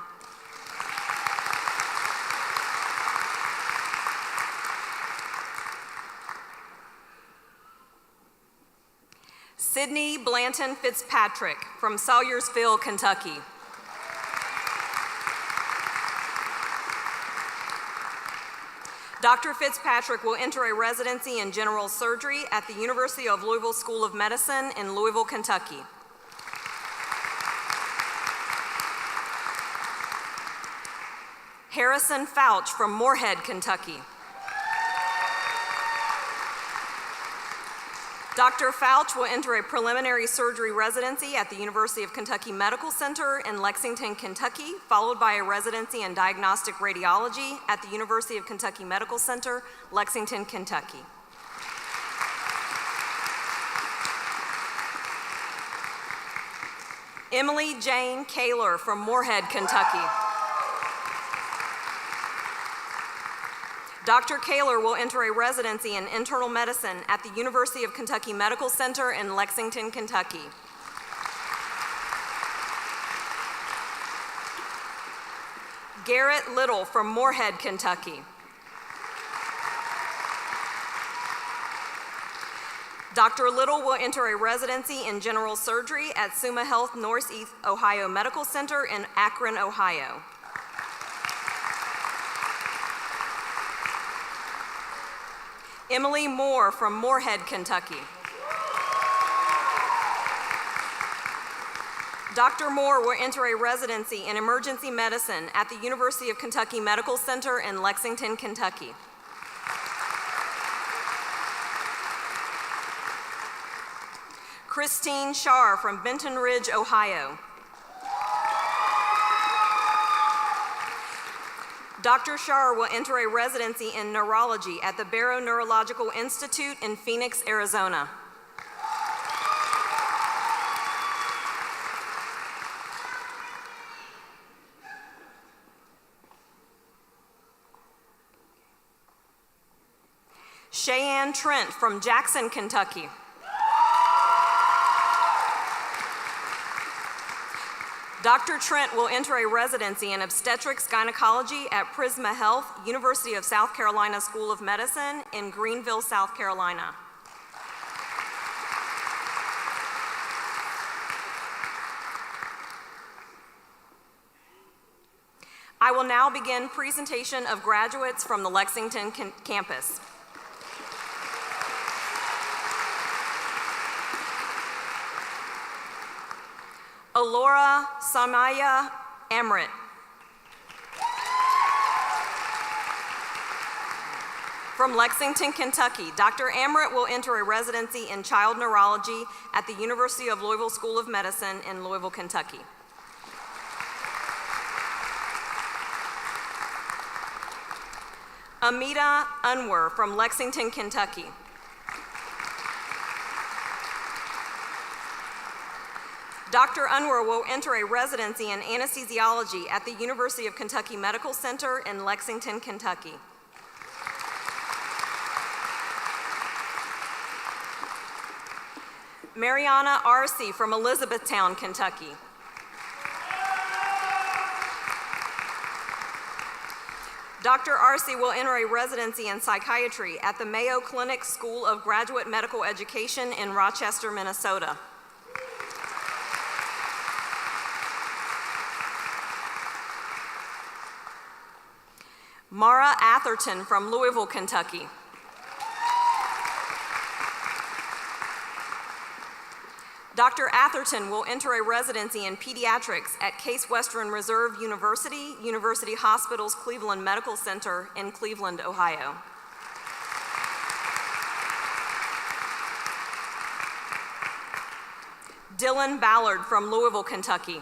Sydney Blanton Fitzpatrick from Salyersville, Kentucky. Dr. Fitzpatrick will enter a residency in general surgery at the University of Louisville School of Medicine in Louisville, Kentucky. Harrison Fouch from Moorhead, Kentucky. Dr. Fouch will enter a preliminary surgery residency at the University of Kentucky Medical Center in Lexington, Kentucky, followed by a residency in diagnostic radiology at the University of Kentucky Medical Center, Lexington, Kentucky. Emily Jane Kaler from Moorhead, Kentucky. Dr. Kaler will enter a residency in internal medicine at the University of Kentucky Medical Center in Lexington, Kentucky. Garrett Little from Moorhead, Kentucky. Dr. Little will enter a residency in general surgery at Summa Health Northeast Ohio Medical Center in Akron, Ohio. Emily Moore from Moorhead, Kentucky. Dr. Moore will enter a residency in emergency medicine at the University of Kentucky Medical Center in Lexington, Kentucky. Christine Scharr from Benton Ridge, Ohio. Dr. Scharr will enter a residency in neurology at the Barrow Neurological Institute in Phoenix, Arizona. Cheyenne Trent from Jackson, Kentucky. Dr. Trent will enter a residency in obstetrics gynecology at Prisma Health, University of South Carolina School of Medicine in Greenville, South Carolina. I will now begin presentation of graduates from the Lexington campus. Alora Samaya Amrit. From Lexington, Kentucky, Dr. Amrit will enter a residency in child neurology at the University of Louisville School of Medicine in Louisville, Kentucky. Amita Unwer from Lexington, Kentucky. Dr. Unwer will enter a residency in anesthesiology at the University of Kentucky Medical Center in Lexington, Kentucky. Mariana Arce from Elizabethtown, Kentucky. Dr. Arce will enter a residency in psychiatry at the Mayo Clinic School of Graduate Medical Education in Rochester, Minnesota. Mara Atherton from Louisville, Kentucky. Dr. Atherton will enter a residency in pediatrics at Case Western Reserve University, University Hospitals Cleveland Medical Center in Cleveland, Ohio. Dylan Ballard from Louisville, Kentucky.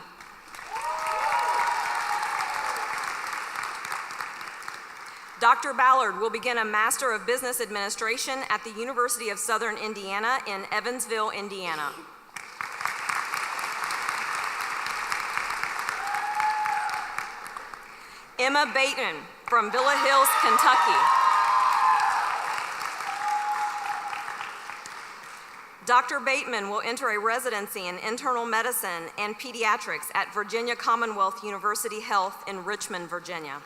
Dr. Ballard will begin a Master of Business Administration at the University of Southern Indiana in Evansville, Indiana. Emma Bateman from Villa Hills, Kentucky. Dr. Bateman will enter a residency in internal medicine and pediatrics at Virginia Commonwealth University Health in Richmond, Virginia.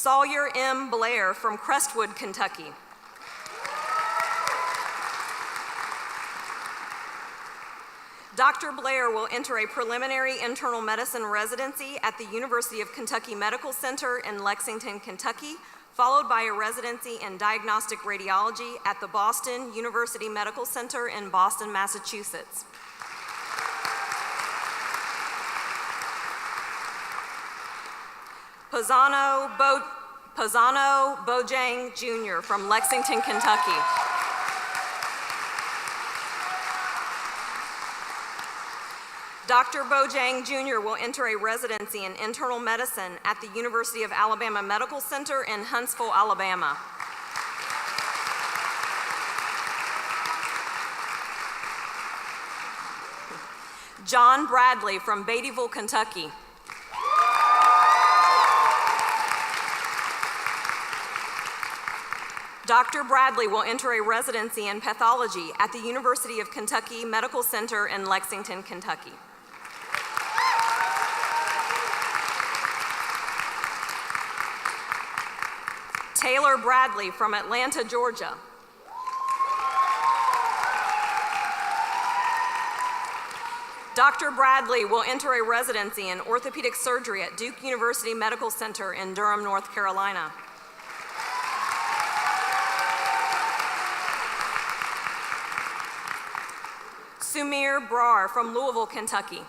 Sawyer M. Blair from Crestwood, Kentucky. Dr. Blair will enter a preliminary internal medicine residency at the University of Kentucky Medical Center in Lexington, Kentucky, followed by a residency in diagnostic radiology at the Boston University Medical Center in Boston, Massachusetts. Pisano Bojang Jr. from Lexington, Kentucky. Dr. Bojang Jr. will enter a residency in internal medicine at the University of Alabama Medical Center in Huntsville, Alabama. John Bradley from Beattyville, Kentucky. Dr. Bradley will enter a residency in pathology at the University of Kentucky Medical Center in Lexington, Kentucky. Taylor Bradley from Atlanta, Georgia. Dr. Bradley will enter a residency in orthopedic surgery at Duke University Medical Center in Durham, North Carolina. Sumir Brar from Louisville, Kentucky.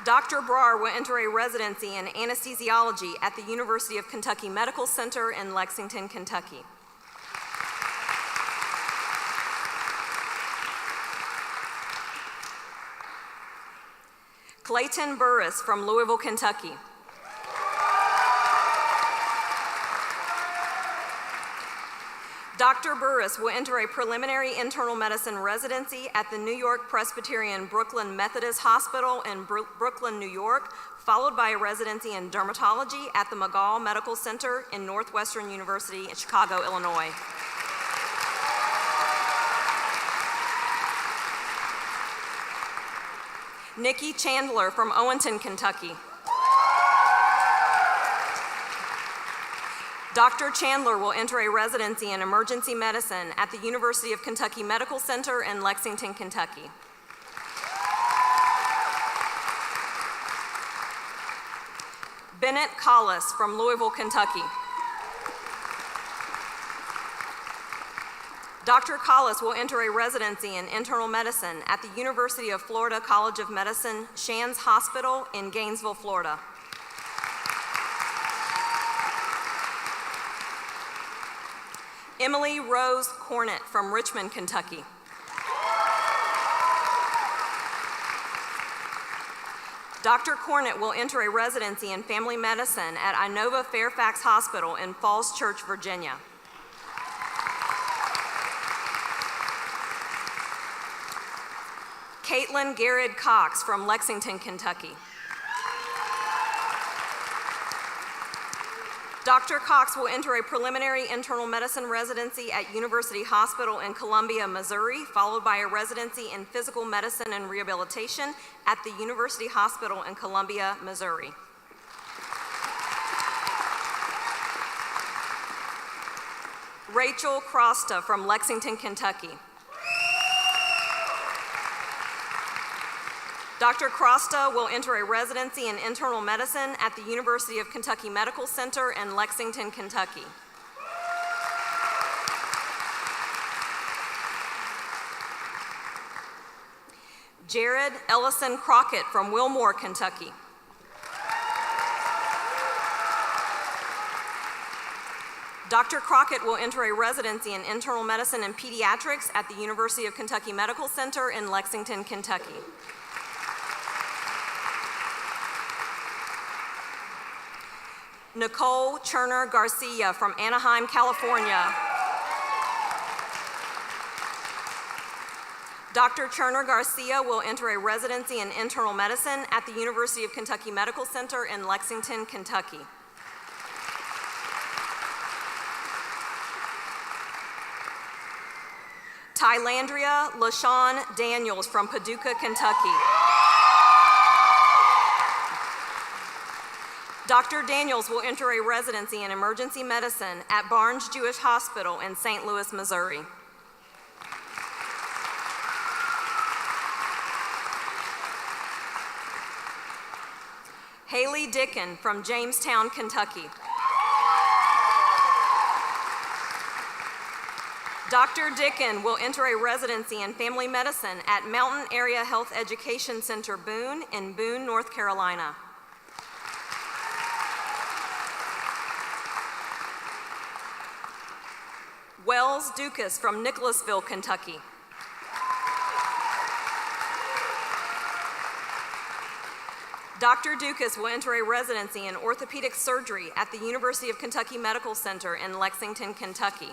Dr. Brar will enter a residency in anesthesiology at the University of Kentucky Medical Center in Lexington, Kentucky. Clayton Burris from Louisville, Kentucky. Dr. Burris will enter a preliminary internal medicine residency at the New York Presbyterian Brooklyn Methodist Hospital in Brooklyn, New York, followed by a residency in dermatology at the McGall Medical Center in Northwestern University in Chicago, Illinois. Nikki Chandler from Owenton, Kentucky. Dr. Chandler will enter a residency in emergency medicine at the University of Kentucky Medical Center in Lexington, Kentucky. Bennett Collis from Louisville, Kentucky. Dr. Collis will enter a residency in internal medicine at the University of Florida College of Medicine Shands Hospital in Gainesville, Florida. Emily Rose Cornett from Richmond, Kentucky. Dr. Cornett will enter a residency in family medicine at Inova Fairfax Hospital in Falls Church, Virginia. Caitlin Garrett Cox from Lexington, Kentucky. Dr. Cox will enter a preliminary internal medicine residency at University Hospital in Columbia, Missouri, followed by a residency in physical medicine and rehabilitation at the University Hospital in Columbia, Missouri. Rachel Crosta from Lexington, Kentucky. Dr. Crosta will enter a residency in internal medicine at the University of Kentucky Medical Center in Lexington, Kentucky. Jared Ellison Crockett from Wilmore, Kentucky. Dr. Crockett will enter a residency in internal medicine and pediatrics at the University of Kentucky Medical Center in Lexington, Kentucky. Nicole Cherner Garcia from Anaheim, California. Dr. Cherner Garcia will enter a residency in internal medicine at the University of Kentucky Medical Center in Lexington, Kentucky. Tylandria LaShawn Daniels from Paducah, Kentucky. Dr. Daniels will enter a residency in emergency medicine at Barnes Jewish Hospital in St. Louis, Missouri. Haley Dickin from Jamestown, Kentucky. Dr. Dickin will enter a residency in family medicine at Mountain Area Health Education Center, Boone, in Boone, North Carolina. Wells Dukas from Nicholasville, Kentucky. Dr. Dukas will enter a residency in orthopedic surgery at the University of Kentucky Medical Center in Lexington, Kentucky.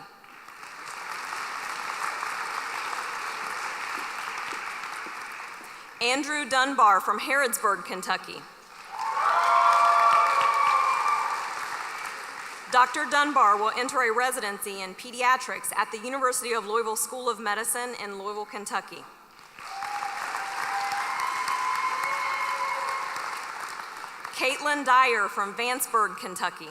Andrew Dunbar from Harrodsburg, Kentucky. Dr. Dunbar will enter a residency in pediatrics at the University of Louisville School of Medicine in Louisville, Kentucky. Caitlin Dyer from Vanceburg, Kentucky.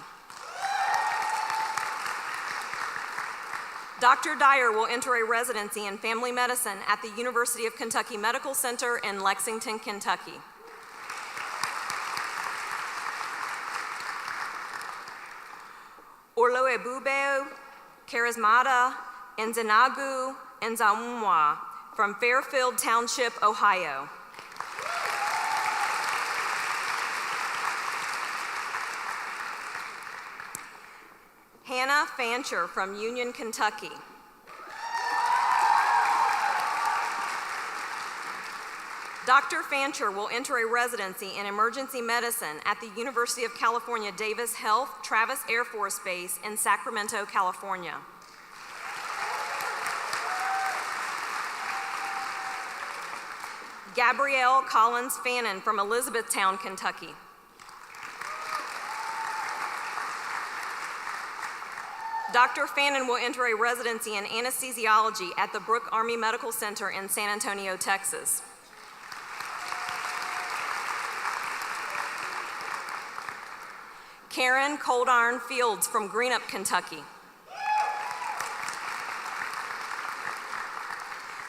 Dr. Dyer will enter a residency in family medicine at the University of Kentucky Medical Center in Lexington, Kentucky. Oloebube, Charismata, Nzenagu, Nzaumwa from Fairfield Township, Ohio. Hannah Fancher from Union, Kentucky. Dr. Fancher will enter a residency in emergency medicine at the University of California Davis Health Travis Air Force Base in Sacramento, California. Gabrielle Collins Fannin from Elizabethtown, Kentucky. Dr. Fannin will enter a residency in anesthesiology at the Brooke Army Medical Center in San Antonio, Texas. Karen Cold Iron Fields from Greenup, Kentucky.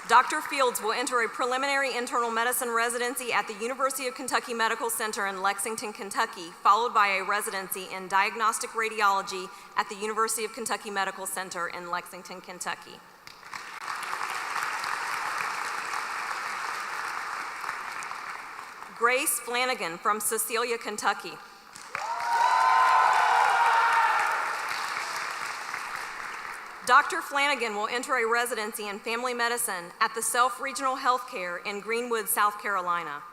Dr. Fields will enter a preliminary internal medicine residency at the University of Kentucky Medical Center in Lexington, Kentucky, followed by a residency in diagnostic radiology at the University of Kentucky Medical Center in Lexington, Kentucky. Grace Flanagan from Cecilia, Kentucky. Dr. Flanagan will enter a residency in family medicine at the Self Regional Healthcare in Greenwood, South Carolina.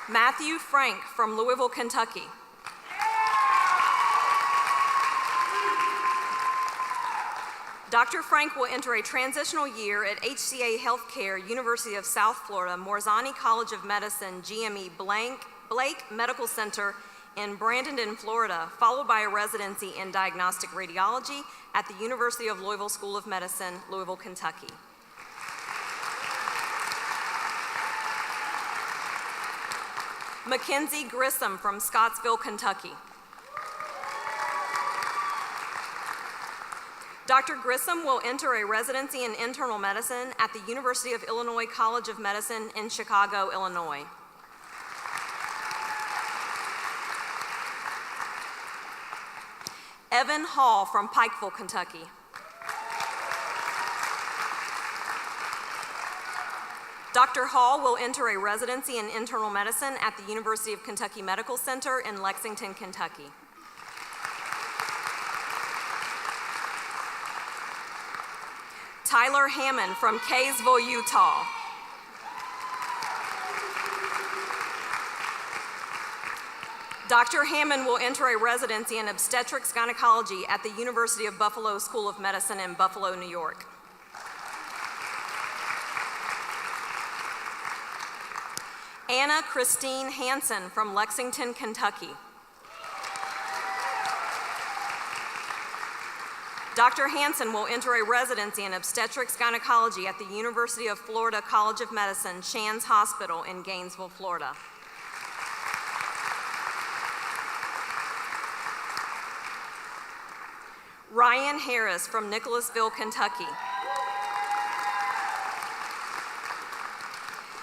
Matthew Frank from Louisville, Kentucky. Dr. Frank will enter a transitional year at HCA Healthcare, University of South Florida, Morzani College of Medicine, GME Blake Medical Center in Bradenton, Florida, followed by a residency in diagnostic radiology at the University of Louisville School of Medicine, Louisville, Kentucky. Mackenzie Grissom from Scottsville, Kentucky. Dr. Grissom will enter a residency in internal medicine at the University of Illinois College of Medicine in Chicago, Illinois. Evan Hall from Pikeville, Kentucky. Dr. Hall will enter a residency in internal medicine at the University of Kentucky Medical Center in Lexington, Kentucky. Tyler Hammond from Kaysville, Utah. Dr. Hammond will enter a residency in obstetrics gynecology at the University of Buffalo School of Medicine in Buffalo, New York. Anna Christine Hansen from Lexington, Kentucky. Dr. Hansen will enter a residency in obstetrics gynecology at the University of Florida College of Medicine, Shands Hospital in Gainesville, Florida. Ryan Harris from Nicholasville, Kentucky.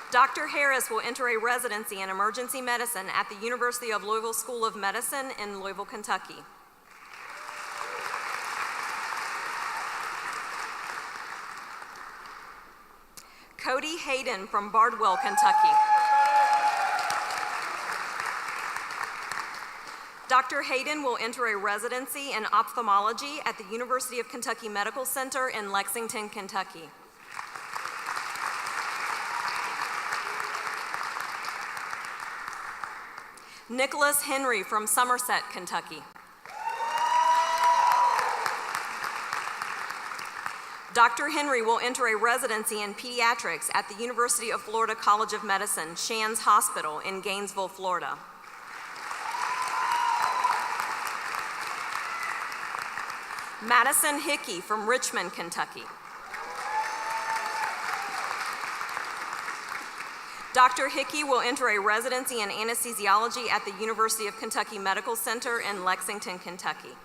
Dr. Harris will enter a residency in emergency medicine at the University of Louisville School of Medicine in Louisville, Kentucky. Cody Hayden from Bardwell, Kentucky. Dr. Hayden will enter a residency in ophthalmology at the University of Kentucky Medical Center in Lexington, Kentucky. Nicholas Henry from Somerset, Kentucky. Dr. Henry will enter a residency in pediatrics at the University of Florida College of Medicine, Shands Hospital in Gainesville, Florida. Madison Hickey from Richmond, Kentucky. Dr. Hickey will enter a residency in anesthesiology at the University of Kentucky Medical Center in Lexington, Kentucky.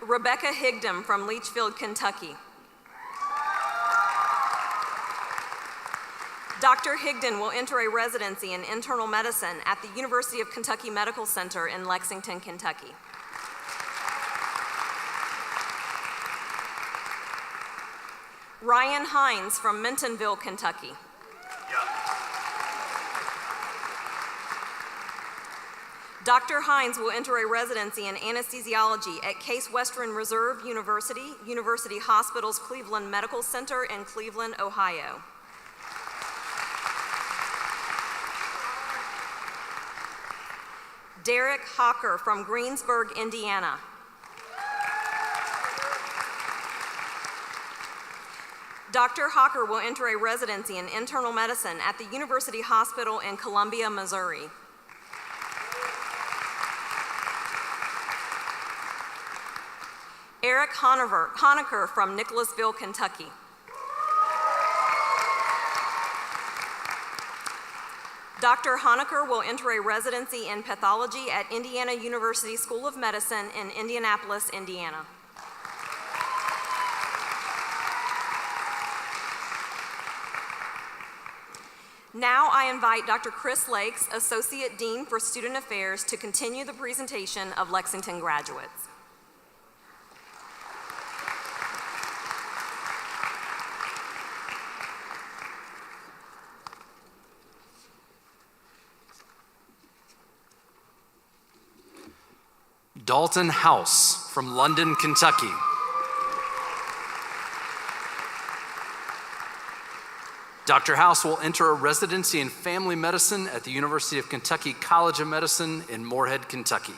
Rebecca Higdon from Leachfield, Kentucky. Dr. Higdon will enter a residency in internal medicine at the University of Kentucky Medical Center in Lexington, Kentucky. Ryan Hines from Mentonville, Kentucky. Dr. Hines will enter a residency in anesthesiology at Case Western Reserve University, University Hospitals Cleveland Medical Center in Cleveland, Ohio. Derek Hawker from Greensburg, Indiana. Dr. Hawker will enter a residency in internal medicine at the University Hospital in Columbia, Missouri. Eric Honecker from Nicholasville, Kentucky. Dr. Honecker will enter a residency in pathology at Indiana University School of Medicine in Indianapolis, Indiana. Now I invite Dr. Chris Lakes, Associate Dean for Student Affairs, to continue the presentation of Lexington graduates.
Dalton House from London, Kentucky. Dr. House will enter a residency in family medicine at the University of Kentucky College of Medicine in Moorhead, Kentucky.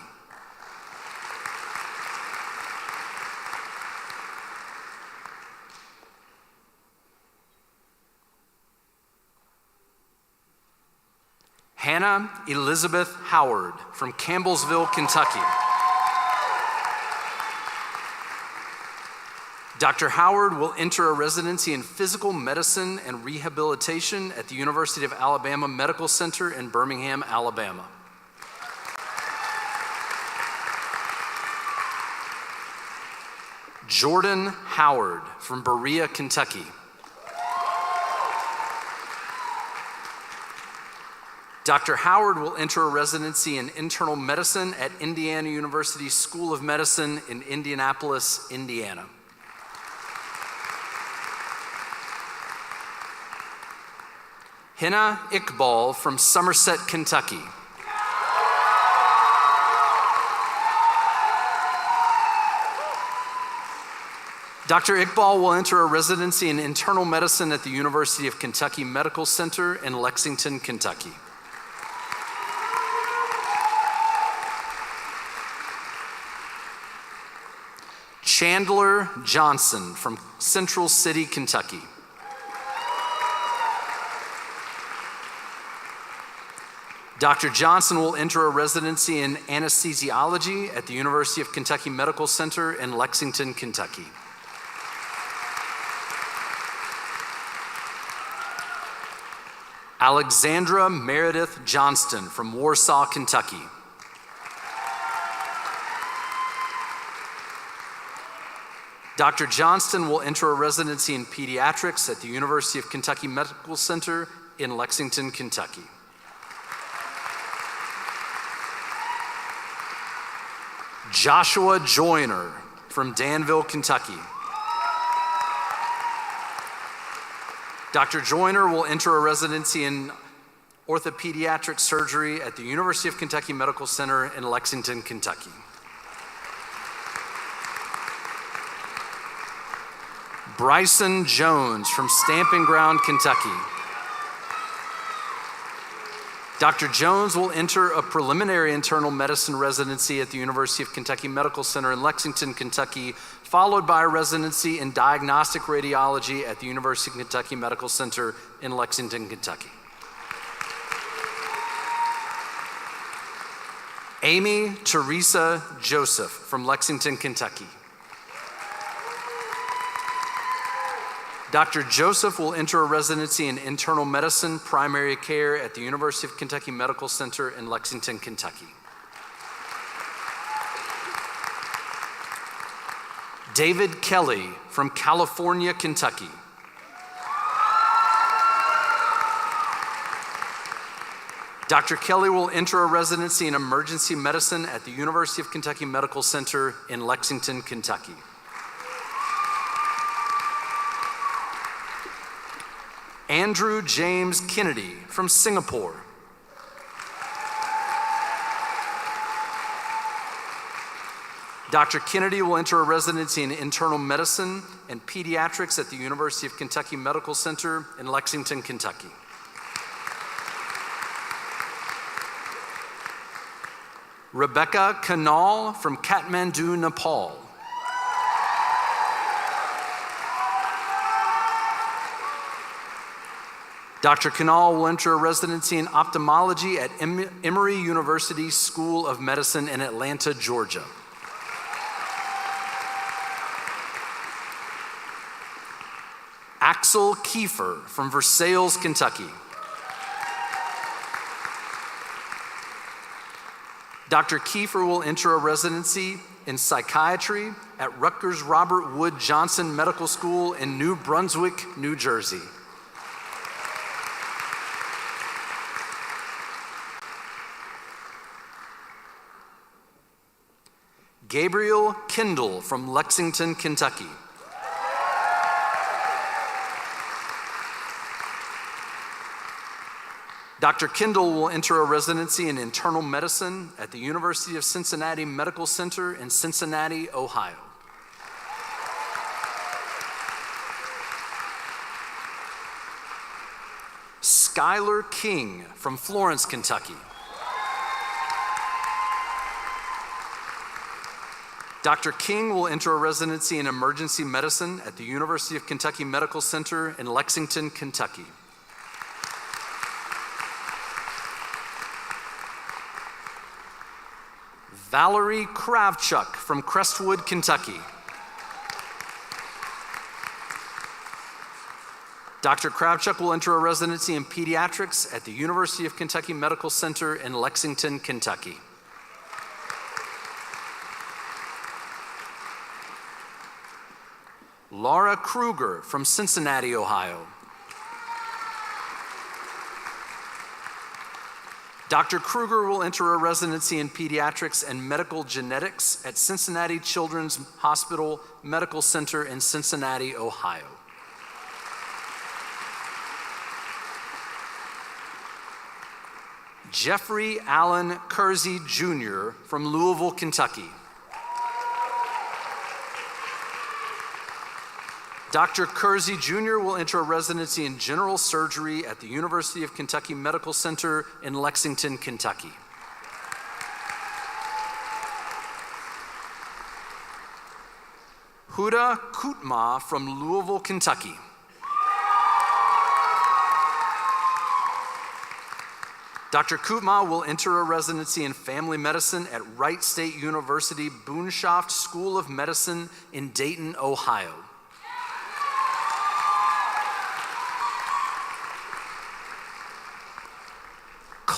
Hannah Elizabeth Howard from Campbellsville, Kentucky. Dr. Howard will enter a residency in physical medicine and rehabilitation at the University of Alabama Medical Center in Birmingham, Alabama. Jordan Howard from Berea, Kentucky. Dr. Howard will enter a residency in internal medicine at Indiana University School of Medicine in Indianapolis, Indiana. Hina Iqbal from Somerset, Kentucky. Dr. Iqbal will enter a residency in internal medicine at the University of Kentucky Medical Center in Lexington, Kentucky. Chandler Johnson from Central City, Kentucky. Dr. Johnson will enter a residency in anesthesiology at the University of Kentucky Medical Center in Lexington, Kentucky. Alexandra Meredith Johnston from Warsaw, Kentucky. Dr. Johnston will enter a residency in pediatrics at the University of Kentucky Medical Center in Lexington, Kentucky. Joshua Joyner from Danville, Kentucky. Dr. Joyner will enter a residency in orthopediatric surgery at the University of Kentucky Medical Center in Lexington, Kentucky. Bryson Jones from Stamping Ground, Kentucky. Dr. Jones will enter a preliminary internal medicine residency at the University of Kentucky Medical Center in Lexington, Kentucky, followed by a residency in diagnostic radiology at the University of Kentucky Medical Center in Lexington, Kentucky. Amy Teresa Joseph from Lexington, Kentucky. Dr. Joseph will enter a residency in internal medicine, primary care at the University of Kentucky Medical Center in Lexington, Kentucky. David Kelly from California, Kentucky. Dr. Kelly will enter a residency in emergency medicine at the University of Kentucky Medical Center in Lexington, Kentucky. Andrew James Kennedy from Singapore. Dr. Kennedy will enter a residency in internal medicine and pediatrics at the University of Kentucky Medical Center in Lexington, Kentucky. Rebecca Kanal from Kathmandu, Nepal. Dr. Kanal will enter a residency in ophthalmology at Emory University School of Medicine in Atlanta, Georgia. Axel Kiefer from Versailles, Kentucky. Dr. Kiefer will enter a residency in psychiatry at Rutgers Robert Wood Johnson Medical School in New Brunswick, New Jersey. Gabriel Kindle from Lexington, Kentucky. Dr. Kindle will enter a residency in internal medicine at the University of Cincinnati Medical Center in Cincinnati, Ohio. Skylar King from Florence, Kentucky. Dr. King will enter a residency in emergency medicine at the University of Kentucky Medical Center in Lexington, Kentucky. Valerie Kravchuk from Crestwood, Kentucky. Dr. Kravchuk will enter a residency in pediatrics at the University of Kentucky Medical Center in Lexington, Kentucky. Laura Kruger from Cincinnati, Ohio. Dr. Kruger will enter a residency in pediatrics and medical genetics at Cincinnati Children's Hospital Medical Center in Cincinnati, Ohio. Jeffrey Allen Kersey Jr. from Louisville, Kentucky. Dr. Kersey Jr. will enter a residency in general surgery at the University of Kentucky Medical Center in Lexington, Kentucky. Huda Kutma from Louisville, Kentucky. Dr. Kutma will enter a residency in family medicine at Wright State University Boonshoft School of Medicine in Dayton, Ohio.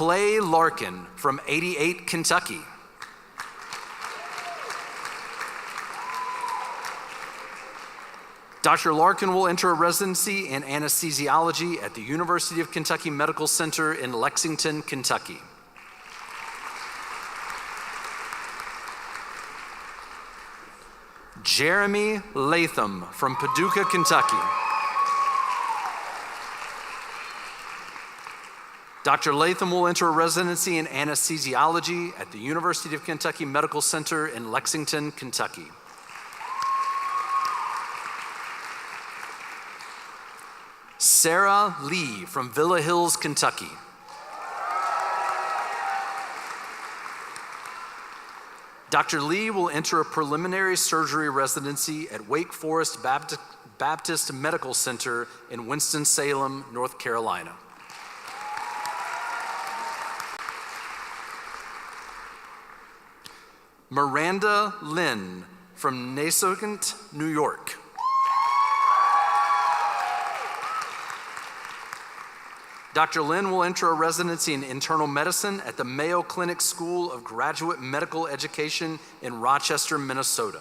Clay Larkin from 88, Kentucky. Dr. Larkin will enter a residency in anesthesiology at the University of Kentucky Medical Center in Lexington, Kentucky. Jeremy Latham from Paducah, Kentucky. Dr. Latham will enter a residency in anesthesiology at the University of Kentucky Medical Center in Lexington, Kentucky. Sarah Lee from Villa Hills, Kentucky. Dr. Lee will enter a preliminary surgery residency at Wake Forest Baptist Medical Center in Winston-Salem, North Carolina. Miranda Lynn from Nasogant, New York. Dr. Lynn will enter a residency in internal medicine at the Mayo Clinic School of Graduate Medical Education in Rochester, Minnesota.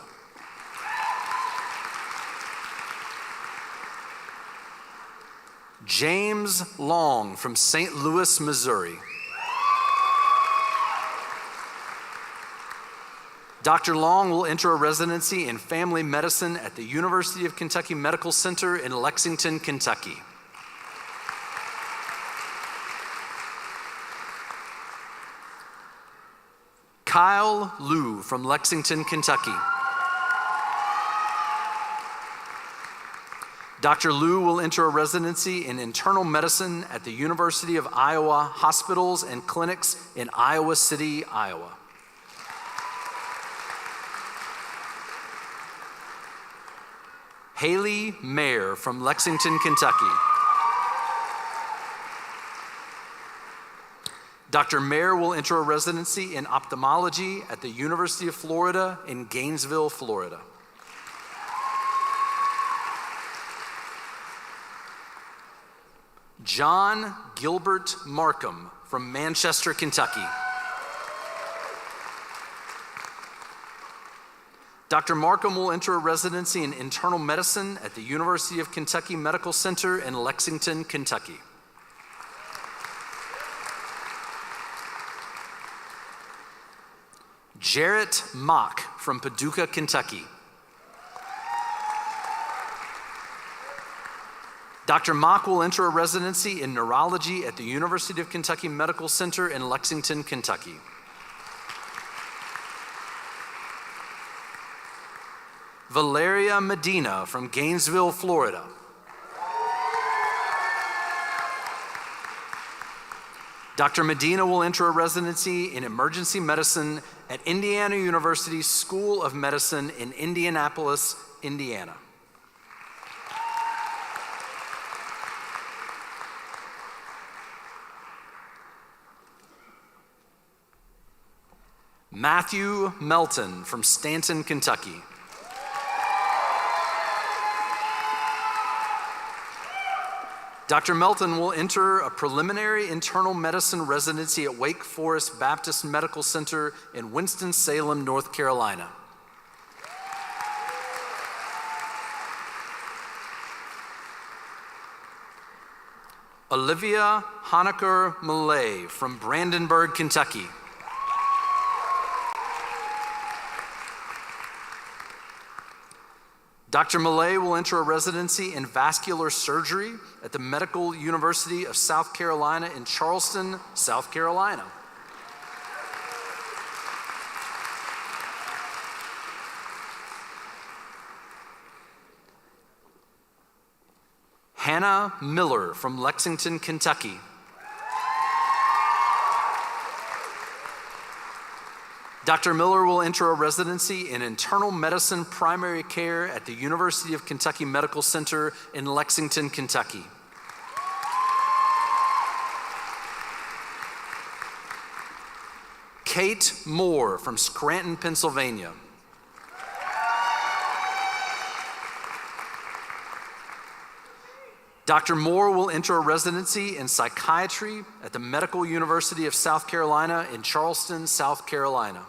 James Long from St. Louis, Missouri. Dr. Long will enter a residency in family medicine at the University of Kentucky Medical Center in Lexington, Kentucky. Kyle Liu from Lexington, Kentucky. Dr. Liu will enter a residency in internal medicine at the University of Iowa Hospitals and Clinics in Iowa City, Iowa. Haley Mayer from Lexington, Kentucky. Dr. Mayer will enter a residency in ophthalmology at the University of Florida in Gainesville, Florida. John Gilbert Markham from Manchester, Kentucky. Dr. Markham will enter a residency in internal medicine at the University of Kentucky Medical Center in Lexington, Kentucky. Jarrett Mock from Paducah, Kentucky. Dr. Mock will enter a residency in neurology at the University of Kentucky Medical Center in Lexington, Kentucky. Valeria Medina from Gainesville, Florida. Dr. Medina will enter a residency in emergency medicine at Indiana University School of Medicine in Indianapolis, Indiana. Matthew Melton from Stanton, Kentucky. Dr. Melton will enter a preliminary internal medicine residency at Wake Forest Baptist Medical Center in Winston-Salem, North Carolina. Olivia Honaker Millay from Brandenburg, Kentucky. Dr. Millay will enter a residency in vascular surgery at the Medical University of South Carolina in Charleston, South Carolina. Hannah Miller from Lexington, Kentucky. Dr. Miller will enter a residency in internal medicine primary care at the University of Kentucky Medical Center in Lexington, Kentucky. Kate Moore from Scranton, Pennsylvania. Dr. Moore will enter a residency in psychiatry at the Medical University of South Carolina in Charleston, South Carolina.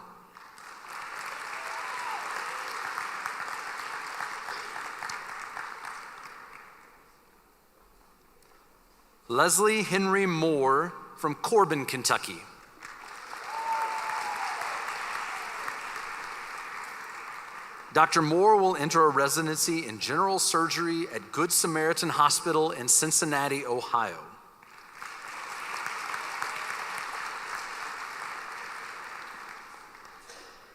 Leslie Henry Moore from Corbin, Kentucky. Dr. Moore will enter a residency in general surgery at Good Samaritan Hospital in Cincinnati, Ohio.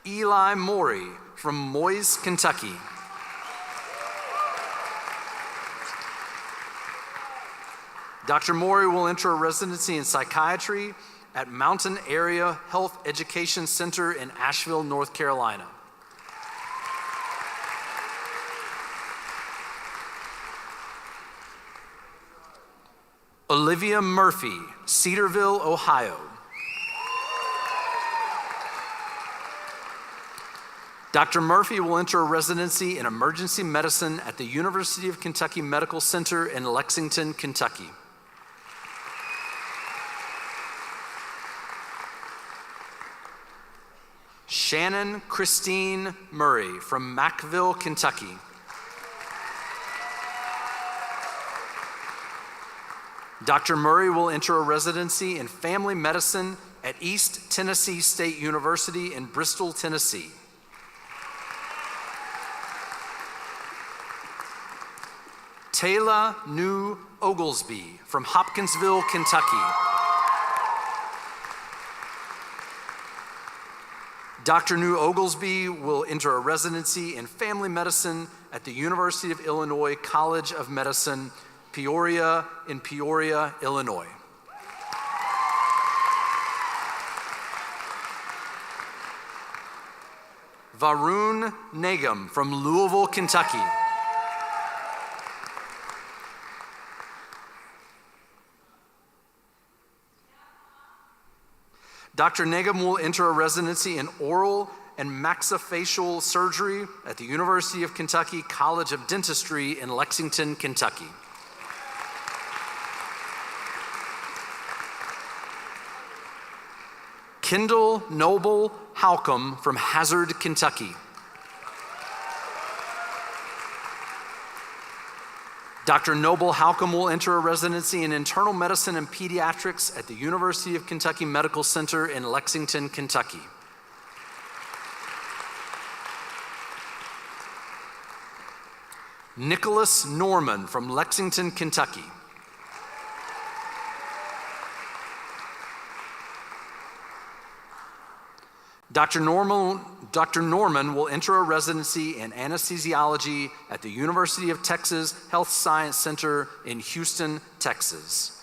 Eli Morey from Moyes, Kentucky. Dr. Morey will enter a residency in psychiatry at Mountain Area Health Education Center in Asheville, North Carolina. Olivia Murphy, Cedarville, Ohio. Dr. Murphy will enter a residency in emergency medicine at the University of Kentucky Medical Center in Lexington, Kentucky. Shannon Christine Murray from Mackville, Kentucky. Dr. Murray will enter a residency in family medicine at East Tennessee State University in Bristol, Tennessee. Taylor New Oglesby from Hopkinsville, Kentucky. Dr. New Oglesby will enter a residency in family medicine at the University of Illinois College of Medicine, Peoria, Illinois. Varun Nagam from Louisville, Kentucky. Dr. Nagam will enter a residency in oral and maxillofacial surgery at the University of Kentucky College of Dentistry in Lexington, Kentucky. Kendall Noble Halcomb from Hazard, Kentucky. Dr. Noble Halcomb will enter a residency in internal medicine and pediatrics at the University of Kentucky Medical Center in Lexington, Kentucky. Nicholas Norman from Lexington, Kentucky. Dr. Norman will enter a residency in anesthesiology at the University of Texas Health Science Center in Houston, Texas.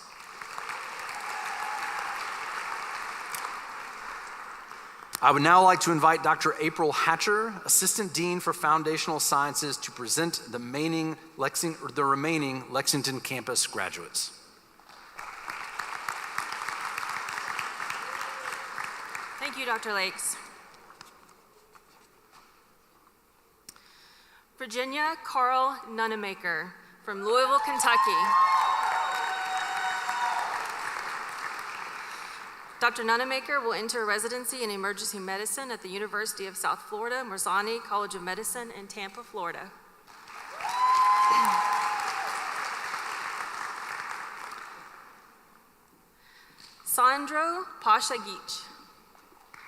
I would now like to invite Dr. April Hatcher, Assistant Dean for Foundational Sciences, to present the remaining Lexington campus graduates.
Thank you, Dr. Lakes. Virginia Carl Nunemaker from Louisville, Kentucky. Dr. Nunemaker will enter a residency in emergency medicine at the University of South Florida, Morzani College of Medicine in Tampa, Florida. Sandro Pashagic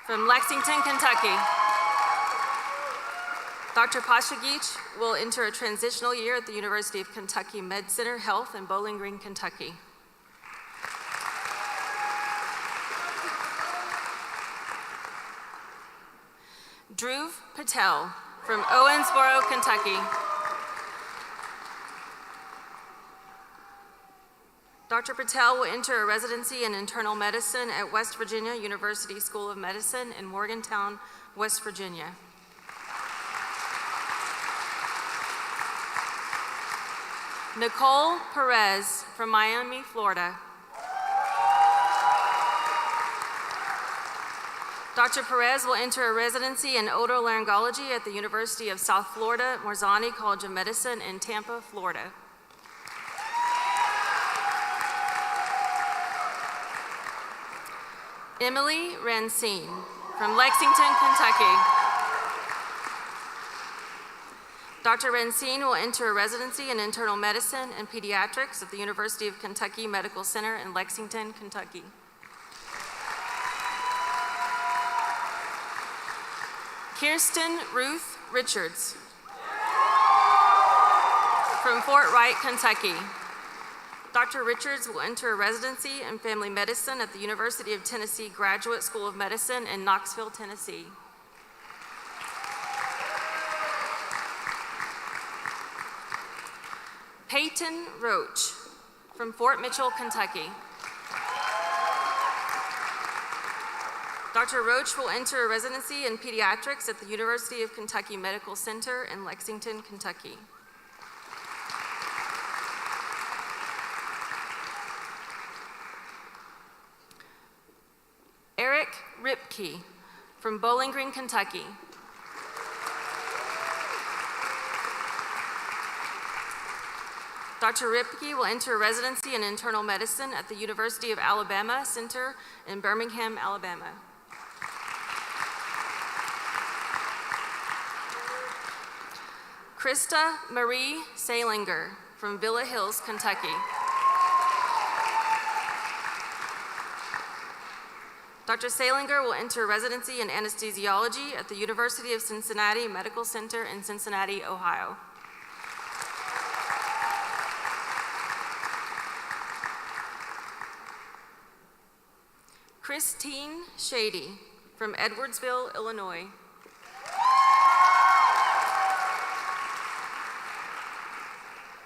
from Lexington, Kentucky. Dr. Pashagic will enter a transitional year at the University of Kentucky Med Center Health in Bowling Green, Kentucky. Dhruv Patel from Owensboro, Kentucky. Dr. Patel will enter a residency in internal medicine at West Virginia University School of Medicine in Morgantown, West Virginia. Nicole Perez from Miami, Florida. Dr. Perez will enter a residency in otolaryngology at the University of South Florida, Morzani College of Medicine in Tampa, Florida. Emily Rancine from Lexington, Kentucky. Dr. Rancine will enter a residency in internal medicine and pediatrics at the University of Kentucky Medical Center in Lexington, Kentucky. Kirsten Ruth Richards from Fort Wright, Kentucky. Dr. Richards will enter a residency in family medicine at the University of Tennessee Graduate School of Medicine in Knoxville, Tennessee. Peyton Roach from Fort Mitchell, Kentucky. Dr. Roach will enter a residency in pediatrics at the University of Kentucky Medical Center in Lexington, Kentucky. Eric Ripke from Bowling Green, Kentucky. Dr. Ripke will enter a residency in internal medicine at the University of Alabama Center in Birmingham, Alabama. Krista Marie Salinger from Villa Hills, Kentucky. Dr. Salinger will enter a residency in anesthesiology at the University of Cincinnati Medical Center in Cincinnati, Ohio. Christine Shady from Edwardsville, Illinois.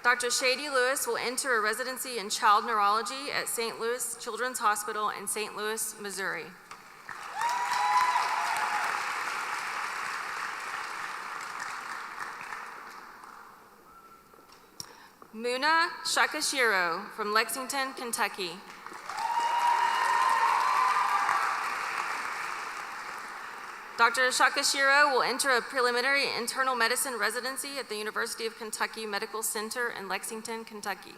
Dr. Shady Lewis will enter a residency in child neurology at St. Louis Children's Hospital in St. Louis, Missouri. Muna Shakashiro from Lexington, Kentucky. Dr. Shakashiro will enter a preliminary internal medicine residency at the University of Kentucky Medical Center in Lexington, Kentucky.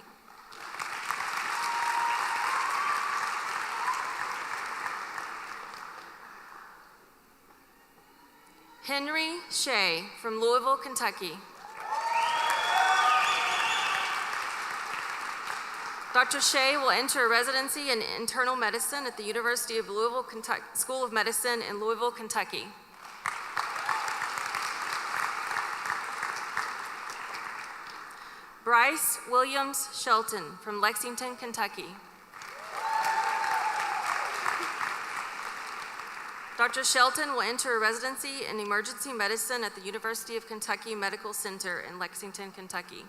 Henry Shea from Louisville, Kentucky. Dr. Shea will enter a residency in internal medicine at the University of Louisville School of Medicine in Louisville, Kentucky. Bryce Williams Shelton from Lexington, Kentucky. Dr. Shelton will enter a residency in emergency medicine at the University of Kentucky Medical Center in Lexington, Kentucky.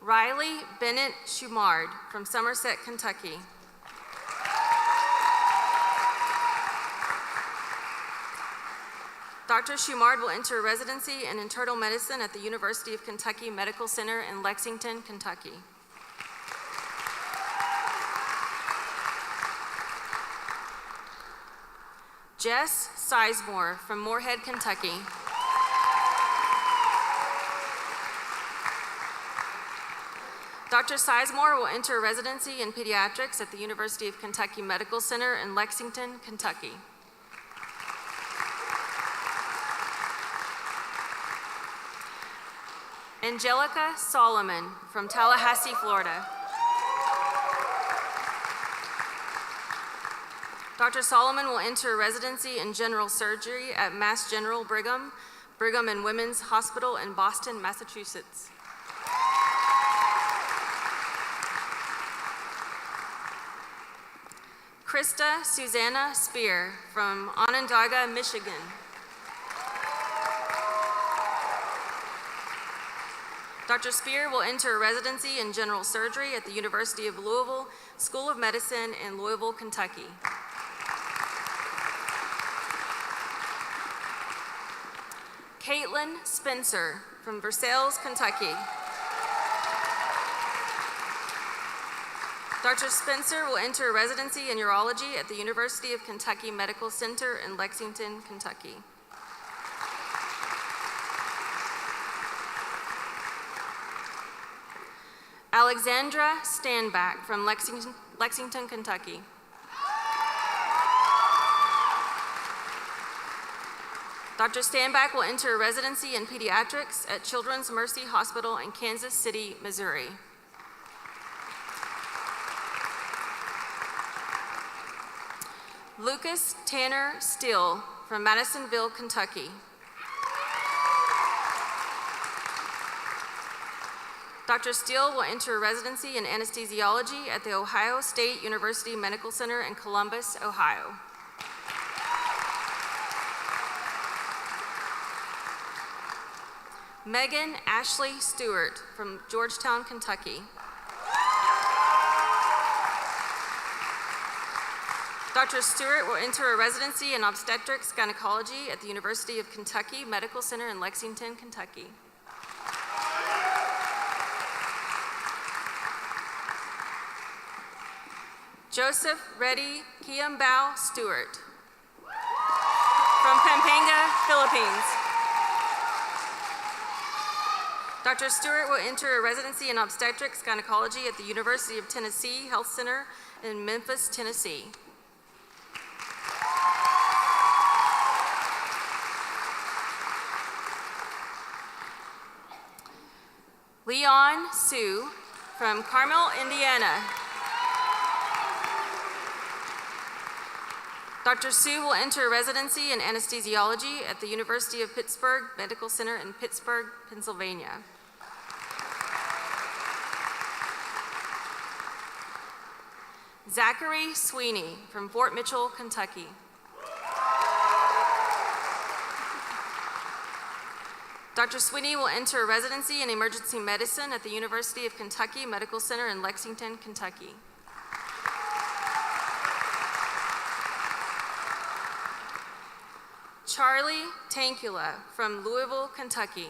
Riley Bennett Schumard from Somerset, Kentucky. Dr. Schumard will enter a residency in internal medicine at the University of Kentucky Medical Center in Lexington, Kentucky. Jess Sizemore from Moorhead, Kentucky. Dr. Sizemore will enter a residency in pediatrics at the University of Kentucky Medical Center in Lexington, Kentucky. Angelica Solomon from Tallahassee, Florida. Dr. Solomon will enter a residency in general surgery at Mass General Brigham and Women's Hospital in Boston, Massachusetts. Krista Susanna Spear from Onondaga, Michigan. Dr. Spear will enter a residency in general surgery at the University of Louisville School of Medicine in Louisville, Kentucky. Caitlin Spencer from Versailles, Kentucky. Dr. Spencer will enter a residency in urology at the University of Kentucky Medical Center in Lexington, Kentucky. Alexandra Standback from Lexington, Kentucky. Dr. Stanback will enter a residency in pediatrics at Children's Mercy Hospital in Kansas City, Missouri. Lucas Tanner Steele from Madisonville, Kentucky. Dr. Steele will enter a residency in anesthesiology at the Ohio State University Medical Center in Columbus, Ohio. Megan Ashley Stewart from Georgetown, Kentucky. Dr. Stewart will enter a residency in obstetrics gynecology at the University of Kentucky Medical Center in Lexington, Kentucky. Joseph Reddy Kiambao Stewart from Pampanga, Philippines. Dr. Stewart will enter a residency in obstetrics gynecology at the University of Tennessee Health Center in Memphis, Tennessee. Leon Sue from Carmel, Indiana. Dr. Sue will enter a residency in anesthesiology at the University of Pittsburgh Medical Center in Pittsburgh, Pennsylvania. Zachary Sweeney from Fort Mitchell, Kentucky. Dr. Sweeney will enter a residency in emergency medicine at the University of Kentucky Medical Center in Lexington, Kentucky. Charlie Tankula from Louisville, Kentucky.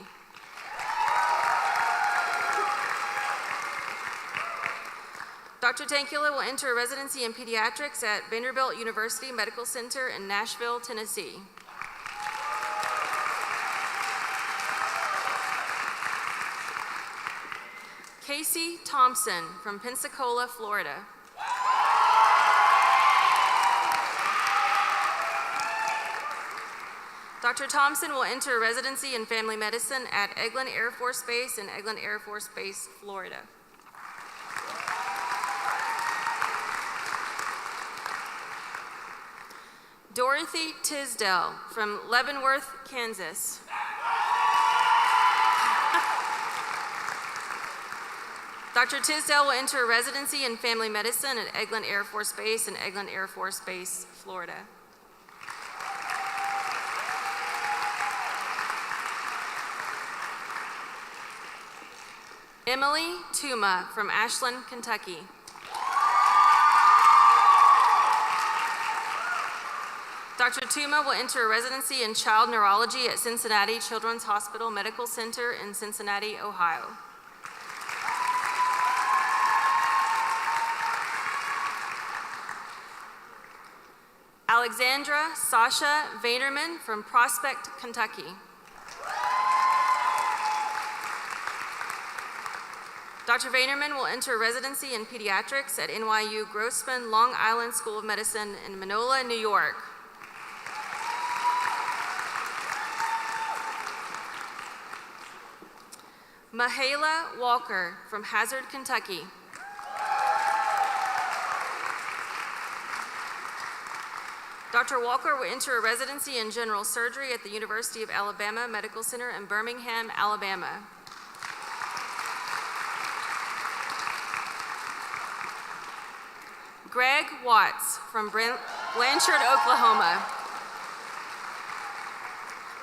Dr. Tankula will enter a residency in pediatrics at Vanderbilt University Medical Center in Nashville, Tennessee. Casey Thompson from Pensacola, Florida. Dr. Thompson will enter a residency in family medicine at Eglin Air Force Base in Eglin Air Force Base, Florida. Dorothy Tisdale from Leavenworth, Kansas. Dr. Tisdale will enter a residency in family medicine at Eglin Air Force Base in Eglin Air Force Base, Florida. Emily Tuma from Ashland, Kentucky. Dr. Tuma will enter a residency in child neurology at Cincinnati Children's Hospital Medical Center in Cincinnati, Ohio. Alexandra Sasha Vaynerman from Prospect, Kentucky. Dr. Vaynerman will enter a residency in pediatrics at NYU Grossman Long Island School of Medicine in Manola, New York. Mahala Walker from Hazard, Kentucky. Dr. Walker will enter a residency in general surgery at the University of Alabama Medical Center in Birmingham, Alabama. Greg Watts from Blanchard, Oklahoma.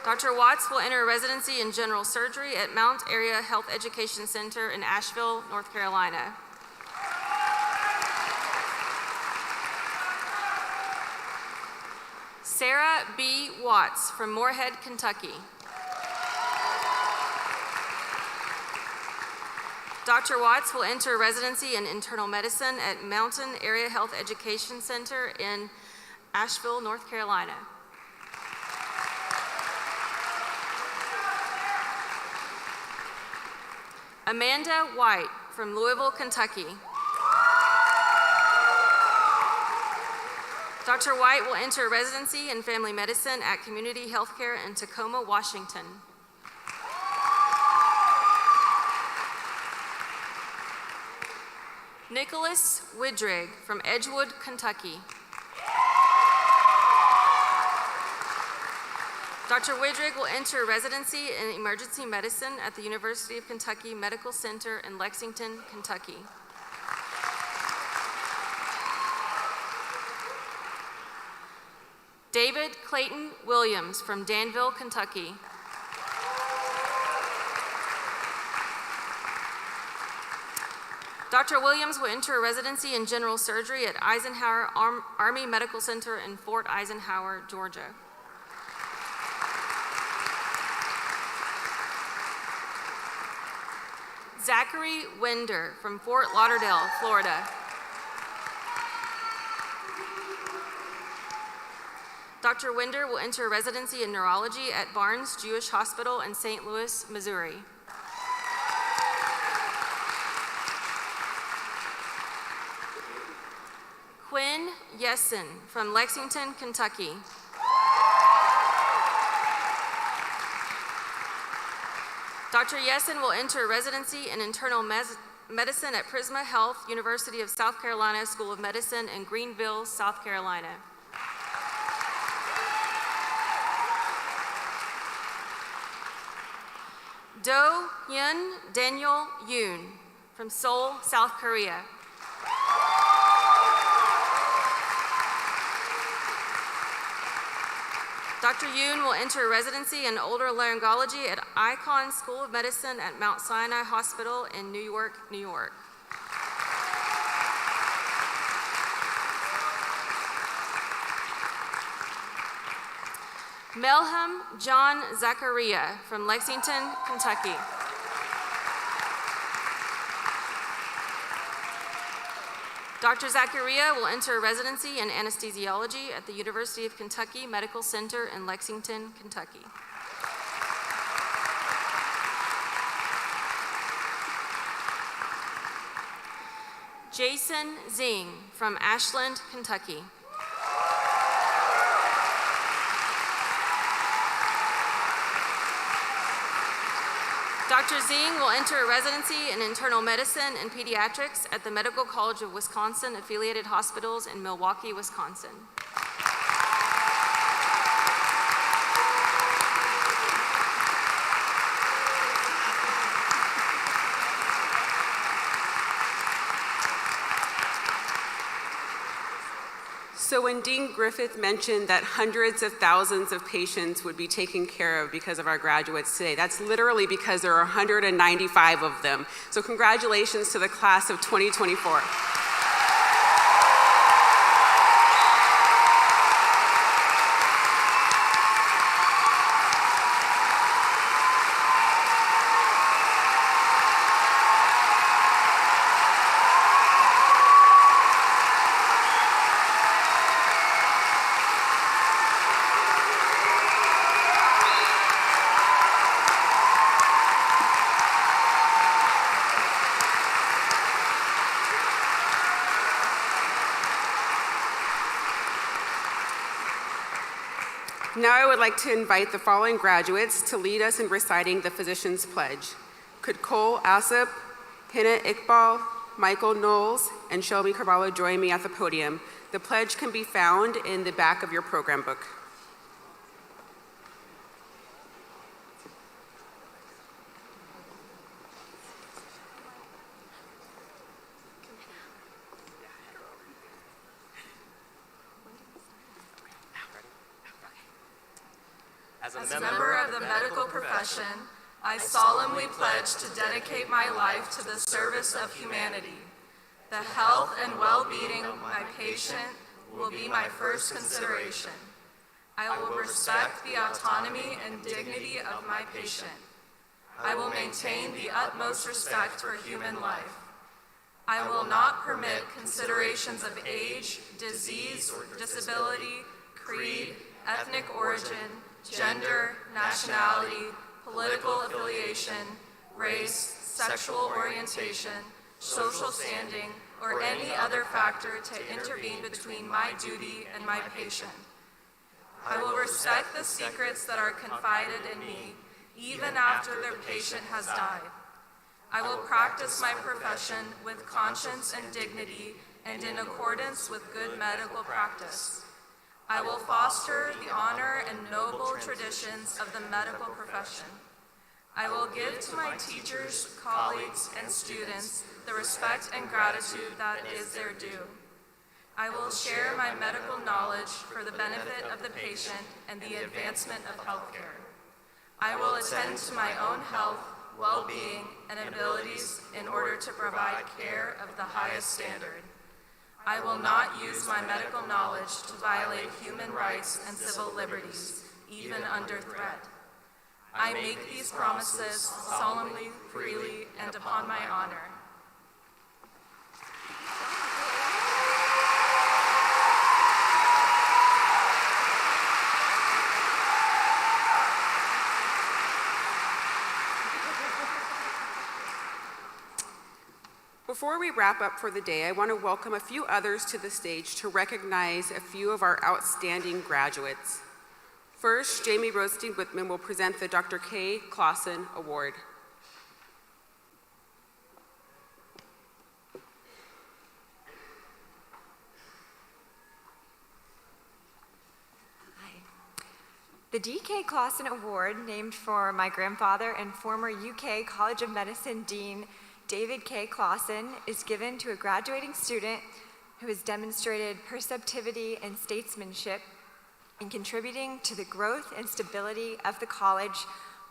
Dr. Watts will enter a residency in general surgery at Mount Area Health Education Center in Asheville, North Carolina. Sarah B. Watts from Moorhead, Kentucky. Dr. Watts will enter a residency in internal medicine at Mountain Area Health Education Center in Asheville, North Carolina. Amanda White from Louisville, Kentucky. Dr. White will enter residency in family medicine at Community Healthcare in Tacoma, Washington. Nicholas Widrig from Edgewood, Kentucky. Dr. Widrig will enter residency in emergency medicine at the University of Kentucky Medical Center in Lexington, Kentucky. David Clayton Williams from Danville, Kentucky. Dr. Williams will enter residency in general surgery at Eisenhower Army Medical Center in Fort Eisenhower, Georgia. Zachary Winder from Fort Lauderdale, Florida. Dr. Winder will enter residency in neurology at Barnes Jewish Hospital in St. Louis, Missouri. Quinn Yessen from Lexington, Kentucky. Dr. Yessen will enter residency in internal medicine at Prisma Health, University of South Carolina School of Medicine in Greenville, South Carolina. Do Hyun Daniel Yoon from Seoul, South Korea. Dr. Yoon will enter residency in otolaryngology at Icahn School of Medicine at Mount Sinai Hospital in New York, New York. Melham John Zachariah from Lexington, Kentucky. Dr. Zachariah will enter residency in anesthesiology at the University of Kentucky Medical Center in Lexington, Kentucky. Jason Zing from Ashland, Kentucky. Dr. Zing will enter residency in internal medicine and pediatrics at the Medical College of Wisconsin affiliated hospitals in Milwaukee, Wisconsin.
So when Dean Griffith mentioned that hundreds of thousands of patients would be taken care of because of our graduates today, that's literally because there are 195 of them. So congratulations to the class of 2024. Now I would like to invite the following graduates to lead us in reciting the Physician's Pledge. Could Cole Asip, Hina Iqbal, Michael Knowles, and Shelby Carvalho join me at the podium? The pledge can be found in the back of your program book.
As a member of the medical profession, I solemnly pledge to dedicate my life to the service of humanity. The health and well-being of my patient will be my first consideration. I will respect the autonomy and dignity of my patient. I will maintain the utmost respect for human life. I will not permit considerations of age, disease, disability, creed, ethnic origin, gender, nationality, political affiliation, race, sexual orientation, social standing, or any other factor to intervene between my duty and my patient. I will respect the secrets that are confided in me, even after the patient has died. I will practice my profession with conscience and dignity and in accordance with good medical practice. I will foster the honor and noble traditions of the medical profession. I will give to my teachers, colleagues, and students the respect and gratitude that is their due. I will share my medical knowledge for the benefit of the patient and the advancement of healthcare. I will attend to my own health, well-being, and abilities in order to provide care of the highest standard. I will not use my medical knowledge to violate human rights and civil liberties, even under threat. I make these promises solemnly, freely, and upon my honor.
Before we wrap up for the day, I want to welcome a few others to the stage to recognize a few of our outstanding graduates. First, Jamie Rothstein Whitman will present the Dr. K. Clausen Award.
The D.K. Clausen Award, named for my grandfather and former UK College of Medicine Dean David K. Clausen, is given to a graduating student who has demonstrated perceptivity and statesmanship in contributing to the growth and stability of the college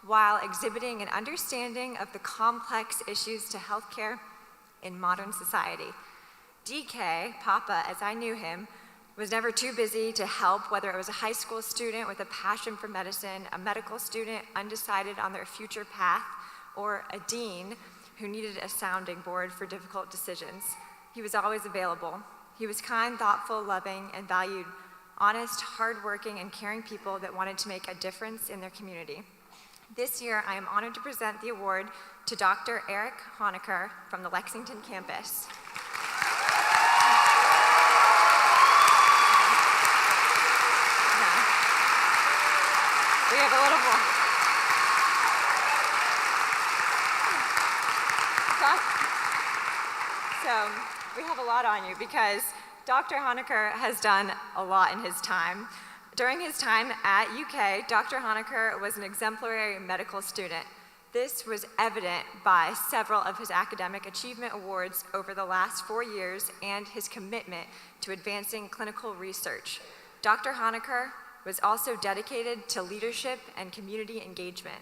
while exhibiting an understanding of the complex issues to healthcare in modern society. DK, Papa as I knew him, was never too busy to help, whether it was a high school student with a passion for medicine, a medical student undecided on their future path, or a dean who needed a sounding board for difficult decisions. He was always available. He was kind, thoughtful, loving, and valued honest, hardworking, and caring people that wanted to make a difference in their community. This year, I am honored to present the award to Dr. Eric Honecker from the Lexington campus. We have a little more. So we have a lot on you because Dr. Honecker has done a lot in his time. During his time at UK, Dr. Honecker was an exemplary medical student. This was evident by several of his academic achievement awards over the last 4 years and his commitment to advancing clinical research. Dr. Honecker was also dedicated to leadership and community engagement.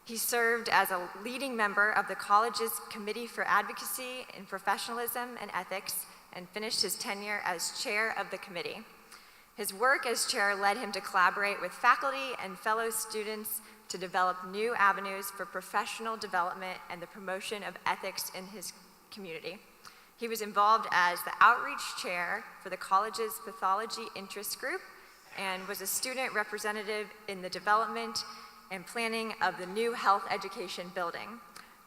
He served as a leading member of the college's Committee for Advocacy in Professionalism and Ethics and finished his tenure as chair of the committee. His work as chair led him to collaborate with faculty and fellow students to develop new avenues for professional development and the promotion of ethics in his community. He was involved as the outreach chair for the college's pathology interest group and was a student representative in the development and planning of the new health education building.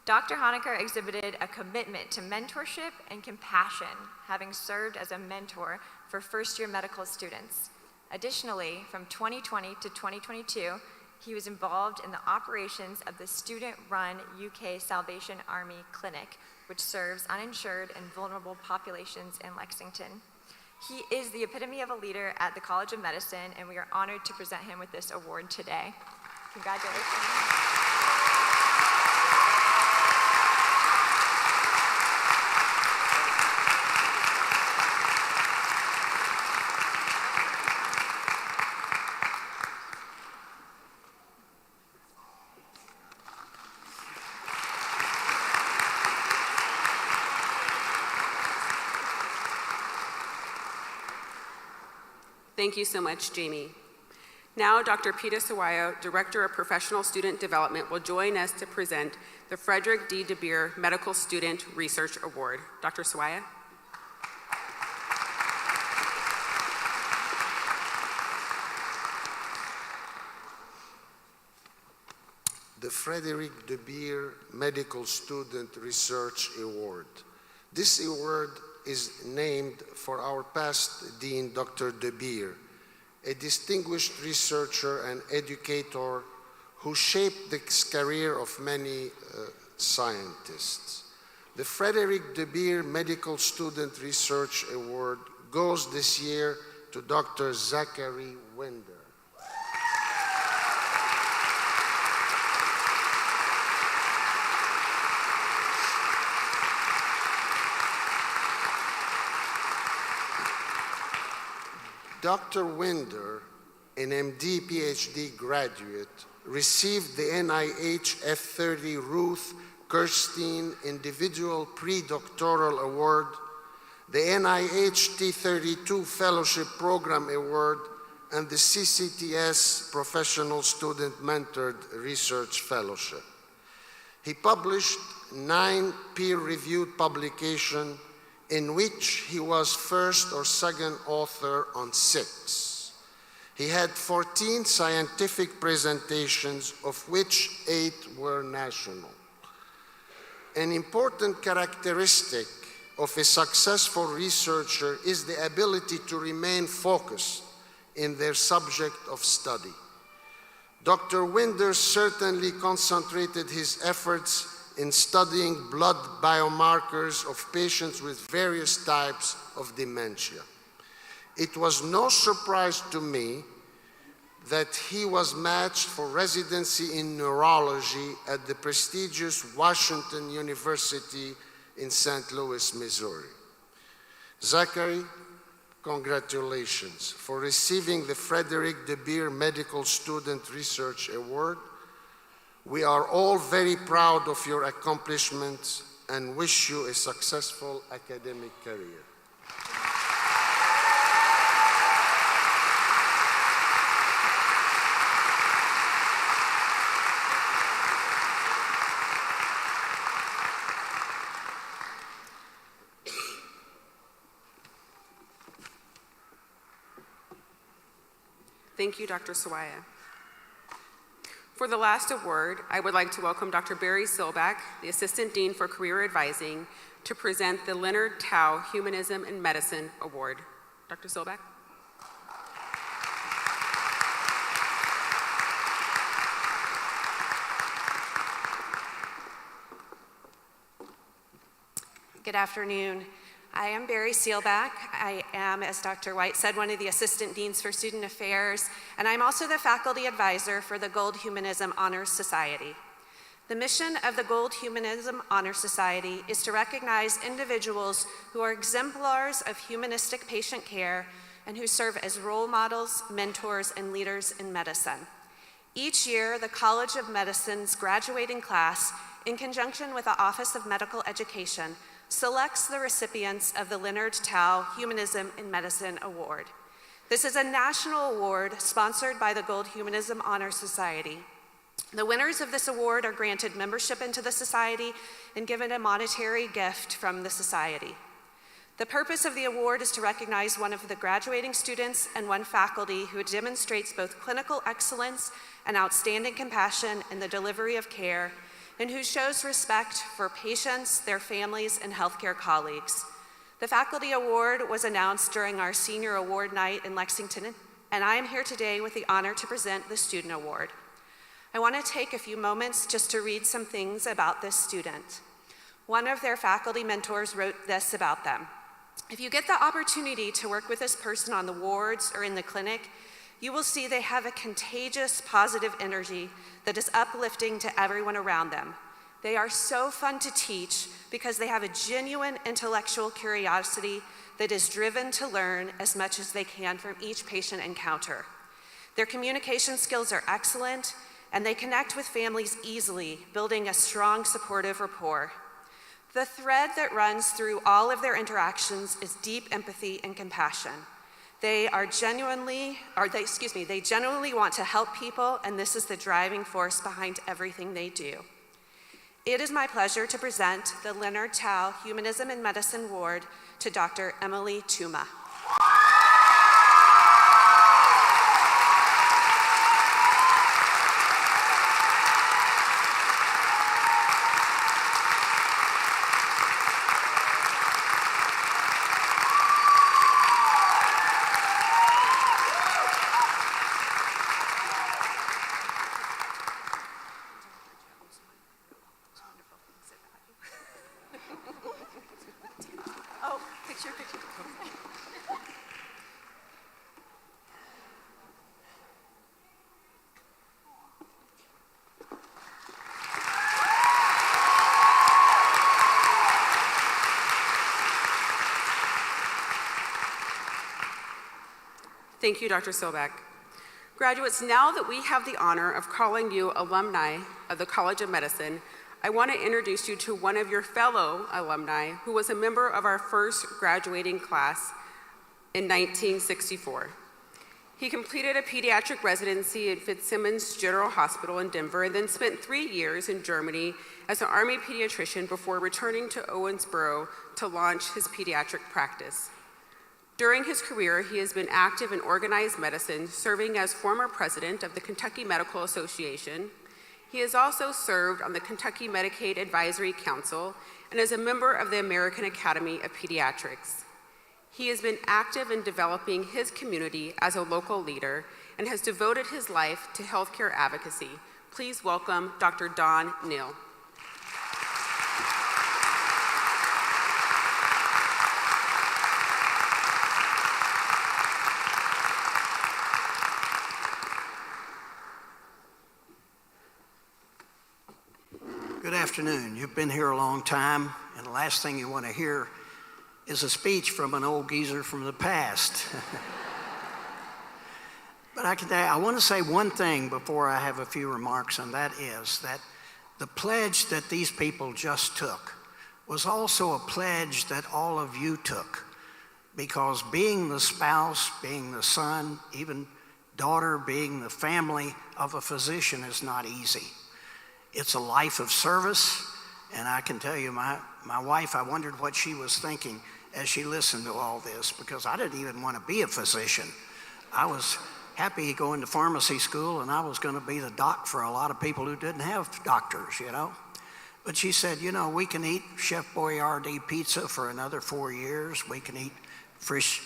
Dr. Honecker exhibited a commitment to mentorship and compassion, having served as a mentor for first-year medical students. Additionally, from 2020 to 2022, he was involved in the operations of the student-run UK Salvation Army Clinic, which serves uninsured and vulnerable populations in Lexington. He is the epitome of a leader at the College of Medicine, and we are honored to present him with this award today. Congratulations.
Thank you so much, Jamie. Now, Dr. Peter Sawaya, Director of Professional Student Development, will join us to present the Frederick D. DeBeer Medical Student Research Award. Dr. Sawaya.
The Frederick DeBeer Medical Student Research Award. This award is named for our past Dean, Dr. De Beer, a distinguished researcher and educator who shaped the career of many scientists. The Frederick De Beer Medical Student Research Award goes this year to Dr. Zachary Winder. Dr. Winder, an MD, PhD graduate, received the NIH F30 Ruth Kirstein Individual Pre-Doctoral Award, the NIH T32 Fellowship Program Award, and the CCTS Professional Student Mentored Research Fellowship. He published 9 peer-reviewed publications in which he was first or second author on 6. He had 14 scientific presentations, of which 8 were national. An important characteristic of a successful researcher is the ability to remain focused in their subject of study. Dr. Winder certainly concentrated his efforts in studying blood biomarkers of patients with various types of dementia. It was no surprise to me that he was matched for residency in neurology at the prestigious Washington University in St. Louis, Missouri. Zachary, congratulations for receiving the Frederick De Beer Medical Student Research Award. We are all very proud of your accomplishments and wish you a successful academic career.
Thank you, Dr. Sawaya. For the last award, I would like to welcome Dr. Barry Silback, the Assistant Dean for Career Advising, to present the Leonard Tao Humanism in Medicine Award. Dr. Silback.
Good afternoon. I am Barry Sealback. I am, as Dr. White said, one of the Assistant Deans for Student Affairs, and I'm also the Faculty Advisor for the Gold Humanism Honors Society. The mission of the Gold Humanism Honor Society is to recognize individuals who are exemplars of humanistic patient care and who serve as role models, mentors, and leaders in medicine. Each year, the College of Medicine's graduating class, in conjunction with the Office of Medical Education, selects the recipients of the Leonard Tao Humanism in Medicine Award. This is a national award sponsored by the Gold Humanism Honor Society. The winners of this award are granted membership into the society and given a monetary gift from the society. The purpose of the award is to recognize one of the graduating students and one faculty who demonstrates both clinical excellence and outstanding compassion in the delivery of care, and who shows respect for patients, their families, and healthcare colleagues. The Faculty Award was announced during our Senior Award Night in Lexington, and I am here today with the honor to present the Student Award. I want to take a few moments just to read some things about this student. One of their faculty mentors wrote this about them. If you get the opportunity to work with this person on the wards or in the clinic, you will see they have a contagious positive energy that is uplifting to everyone around them. They are so fun to teach because they have a genuine intellectual curiosity that is driven to learn as much as they can from each patient encounter. Their communication skills are excellent, and they connect with families easily, building a strong, supportive rapport. The thread that runs through all of their interactions is deep empathy and compassion. They genuinely want to help people, and this is the driving force behind everything they do. It is my pleasure to present the Leonard Tao Humanism in Medicine Award to Dr. Emily Tuma.
Thank you, Dr. Silbeck. Graduates, now that we have the honor of calling you alumni of the College of Medicine, I want to introduce you to one of your fellow alumni who was a member of our first graduating class in 1964. He completed a pediatric residency at Fitzsimmons General Hospital in Denver and then spent 3 years in Germany as an Army pediatrician before returning to Owensboro to launch his pediatric practice. During his career, he has been active in organized medicine, serving as former president of the Kentucky Medical Association. He has also served on the Kentucky Medicaid Advisory Council and is a member of the American Academy of Pediatrics. He has been active in developing his community as a local leader and has devoted his life to healthcare advocacy. Please welcome Dr. Don Neal.
Good afternoon. You've been here a long time, and the last thing you want to hear is a speech from an old geezer from the past. But I want to say one thing before I have a few remarks, and that is that the pledge that these people just took was also a pledge that all of you took, because being the spouse, being the son, even daughter, being the family of a physician is not easy. It's a life of service, and I can tell you, my wife, I wondered what she was thinking as she listened to all this, because I didn't even want to be a physician. I was happy going to pharmacy school, and I was going to be the doc for a lot of people who didn't have doctors, you know. But she said, you know, we can eat Chef Boyardee pizza for another 4 years. We can eat fish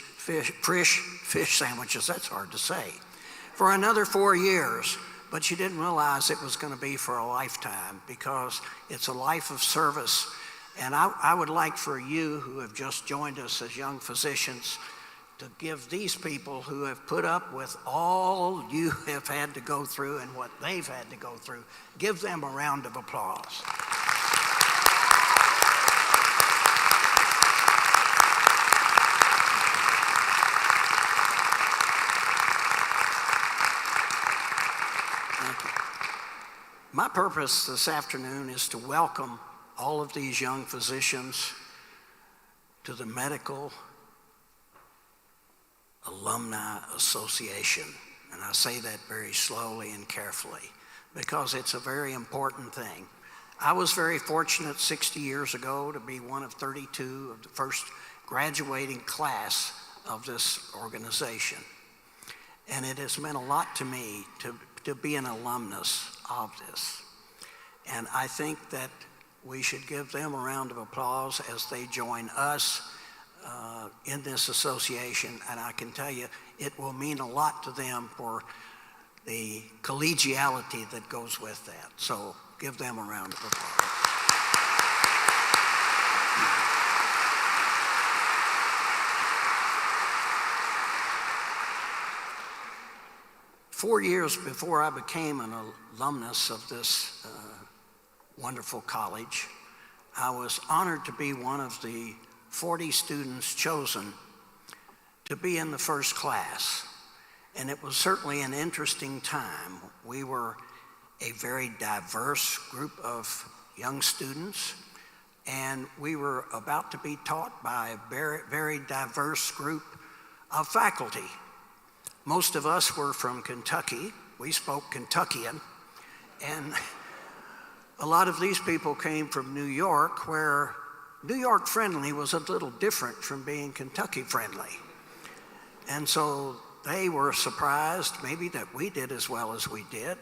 sandwiches, that's hard to say, for another 4 years. But she didn't realize it was going to be for a lifetime, because it's a life of service. And I would like for you who have just joined us as young physicians to give these people who have put up with all you have had to go through and what they've had to go through, give them a round of applause. Thank you. My purpose this afternoon is to welcome all of these young physicians to the Medical Alumni Association. And I say that very slowly and carefully because it's a very important thing. I was very fortunate 60 years ago to be one of 32 of the first graduating class of this organization. And it has meant a lot to me to be an alumnus of this. And I think that we should give them a round of applause as they join us in this association. And I can tell you, it will mean a lot to them for the collegiality that goes with that. So give them a round of applause. 4 years before I became an alumnus of this wonderful college, I was honored to be one of the 40 students chosen to be in the first class. And it was certainly an interesting time. We were a very diverse group of young students, and we were about to be taught by a very, very diverse group of faculty. Most of us were from Kentucky. We spoke Kentuckian, and a lot of these people came from New York, where New York friendly was a little different from being Kentucky friendly. And so they were surprised maybe that we did as well as we did.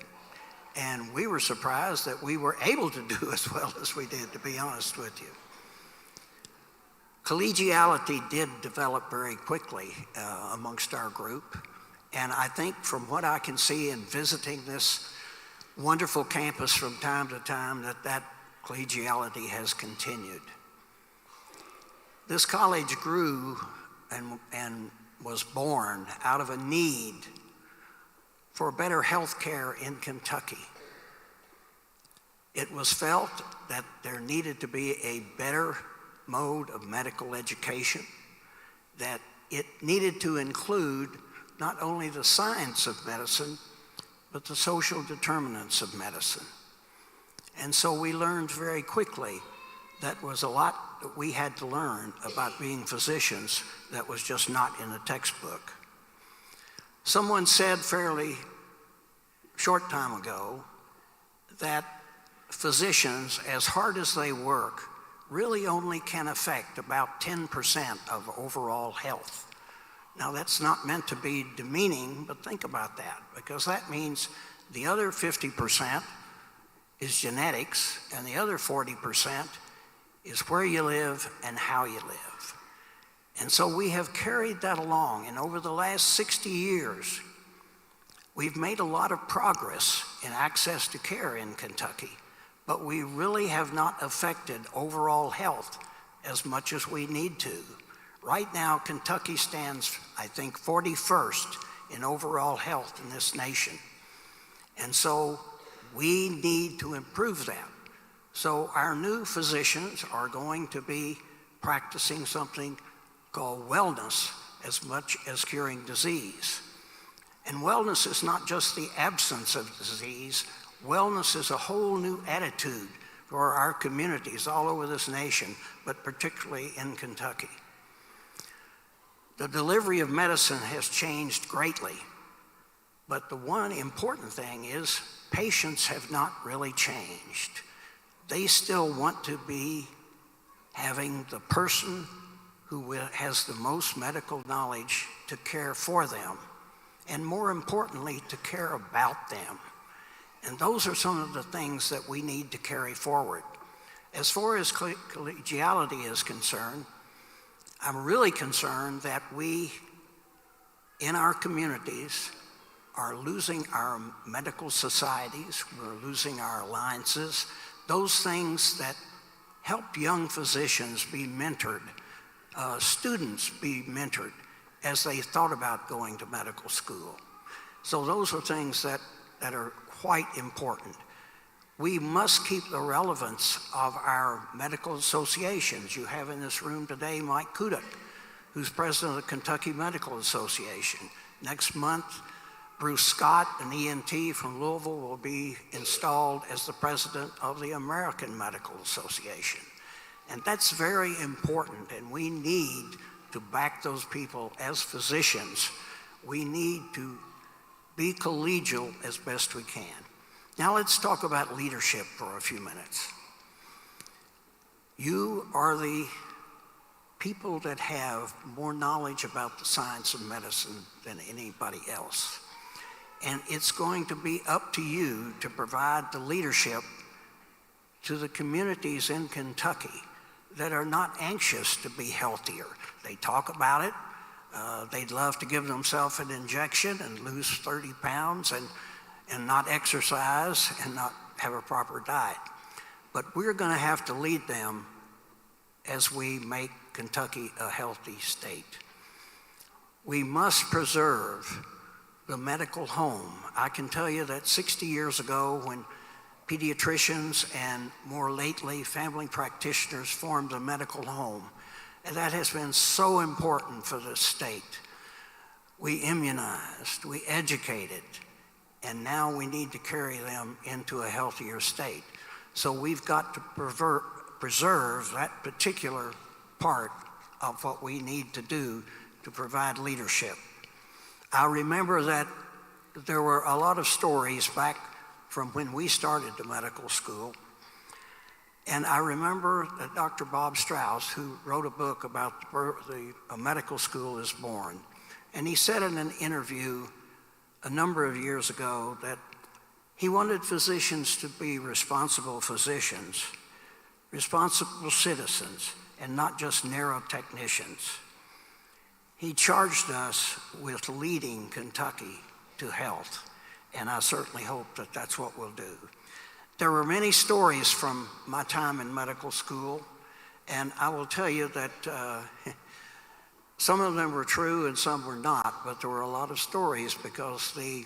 And we were surprised that we were able to do as well as we did, to be honest with you. Collegiality did develop very quickly amongst our group. And I think from what I can see in visiting this wonderful campus from time to time, that collegiality has continued. This college grew and was born out of a need for better health care in Kentucky. It was felt that there needed to be a better mode of medical education, that it needed to include not only the science of medicine, but the social determinants of medicine. And so we learned very quickly that was a lot that we had to learn about being physicians that was just not in the textbook. Someone said fairly short time ago that physicians, as hard as they work, really only can affect about 10% of overall health. Now, that's not meant to be demeaning, but think about that, because that means the other 50% is genetics, and the other 40% is where you live and how you live. And so we have carried that along, and over the last 60 years, we've made a lot of progress in access to care in Kentucky, but we really have not affected overall health as much as we need to. Right now, Kentucky stands, I think, 41st in overall health in this nation. And so we need to improve that. So our new physicians are going to be practicing something called wellness as much as curing disease. And wellness is not just the absence of disease. Wellness is a whole new attitude for our communities all over this nation, but particularly in Kentucky. The delivery of medicine has changed greatly, but the one important thing is patients have not really changed. They still want to be having the person who has the most medical knowledge to care for them, and more importantly, to care about them. And those are some of the things that we need to carry forward. As far as collegiality is concerned, I'm really concerned that we, in our communities, are losing our medical societies, we're losing our alliances, those things that help young physicians be mentored, students be mentored as they thought about going to medical school. So those are things that are quite important. We must keep the relevance of our medical associations. You have in this room today Mike Kudik, who's president of the Kentucky Medical Association. Next month, Bruce Scott, an ENT from Louisville, will be installed as the president of the American Medical Association. And that's very important, and we need to back those people as physicians. We need to be collegial as best we can. Now let's talk about leadership for a few minutes. You are the people that have more knowledge about the science of medicine than anybody else. And it's going to be up to you to provide the leadership to the communities in Kentucky that are not anxious to be healthier. They talk about it. They'd love to give themselves an injection and lose 30 pounds and not exercise and not have a proper diet. But we're going to have to lead them as we make Kentucky a healthy state. We must preserve the medical home. I can tell you that 60 years ago, when pediatricians and more lately family practitioners formed the medical home, and that has been so important for the state. We immunized, we educated, and now we need to carry them into a healthier state. So we've got to preserve that particular part of what we need to do to provide leadership. I remember that there were a lot of stories back from when we started the medical school. And I remember that Dr. Bob Strauss, who wrote a book about a medical school is born. And he said in an interview a number of years ago that he wanted physicians to be responsible physicians, responsible citizens, and not just narrow technicians. He charged us with leading Kentucky to health, and I certainly hope that that's what we'll do. There were many stories from my time in medical school, and I will tell you that some of them were true and some were not, but there were a lot of stories because the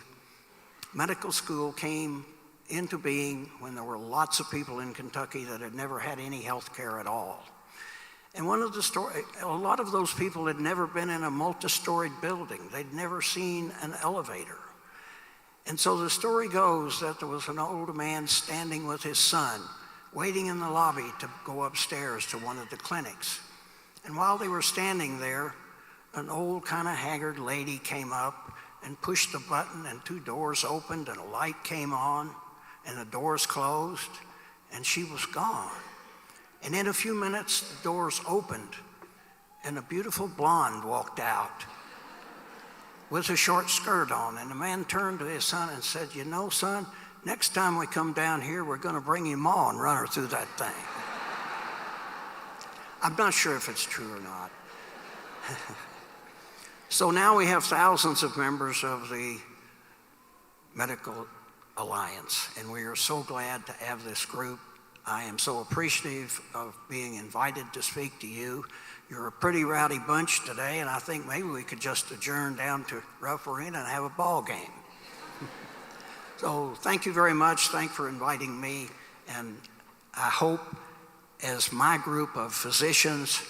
medical school came into being when there were lots of people in Kentucky that had never had any health care at all. And a lot of those people had never been in a multi-storied building. They'd never seen an elevator. And so the story goes that there was an old man standing with his son, waiting in the lobby to go upstairs to one of the clinics. And while they were standing there, an old kind of haggard lady came up and pushed the button, and 2 doors opened and a light came on and the doors closed and she was gone. And in a few minutes, the doors opened and a beautiful blonde walked out with a short skirt on. And the man turned to his son and said, "You know, son, next time we come down here, we're going to bring your ma and run her through that thing." I'm not sure if it's true or not. So now we have thousands of members of the Medical Alliance, and we are so glad to have this group. I am so appreciative of being invited to speak to you. You're a pretty rowdy bunch today, and I think maybe we could just adjourn down to Ruff Arena and have a ball game. So thank you very much. Thank you for inviting me, and I hope as my group of physicians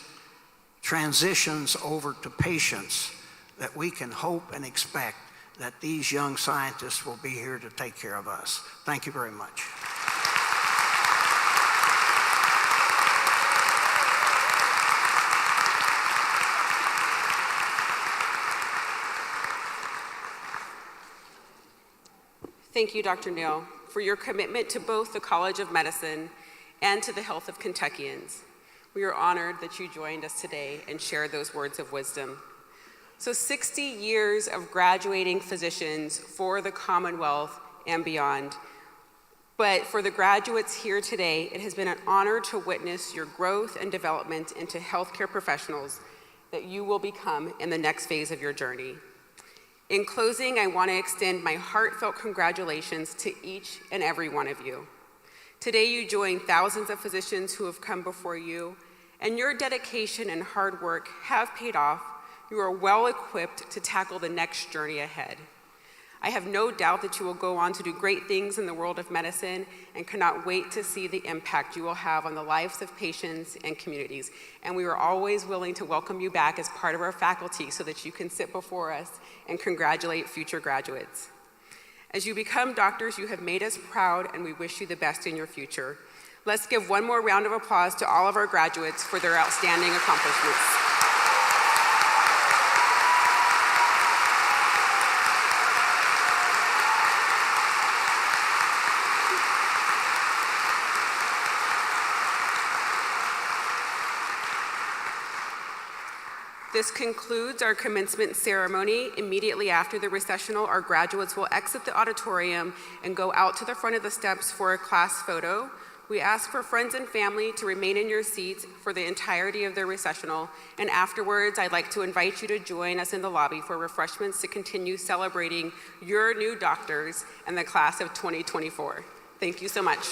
transitions over to patients, that we can hope and expect that these young scientists will be here to take care of us. Thank you very much.
Thank you, Dr. Neal, for your commitment to both the College of Medicine and to the health of Kentuckians. We are honored that you joined us today and shared those words of wisdom. So 60 years of graduating physicians for the Commonwealth and beyond. But for the graduates here today, it has been an honor to witness your growth and development into healthcare professionals that you will become in the next phase of your journey. In closing, I want to extend my heartfelt congratulations to each and every one of you. Today, you join thousands of physicians who have come before you, and your dedication and hard work have paid off. You are well equipped to tackle the next journey ahead. I have no doubt that you will go on to do great things in the world of medicine and cannot wait to see the impact you will have on the lives of patients and communities. And we are always willing to welcome you back as part of our faculty so that you can sit before us and congratulate future graduates. As you become doctors, you have made us proud, and we wish you the best in your future. Let's give one more round of applause to all of our graduates for their outstanding accomplishments. This concludes our commencement ceremony. Immediately after the recessional, our graduates will exit the auditorium and go out to the front of the steps for a class photo. We ask for friends and family to remain in your seats for the entirety of the recessional. And afterwards, I'd like to invite you to join us in the lobby for refreshments to continue celebrating your new doctors and the class of 2024. Thank you so much.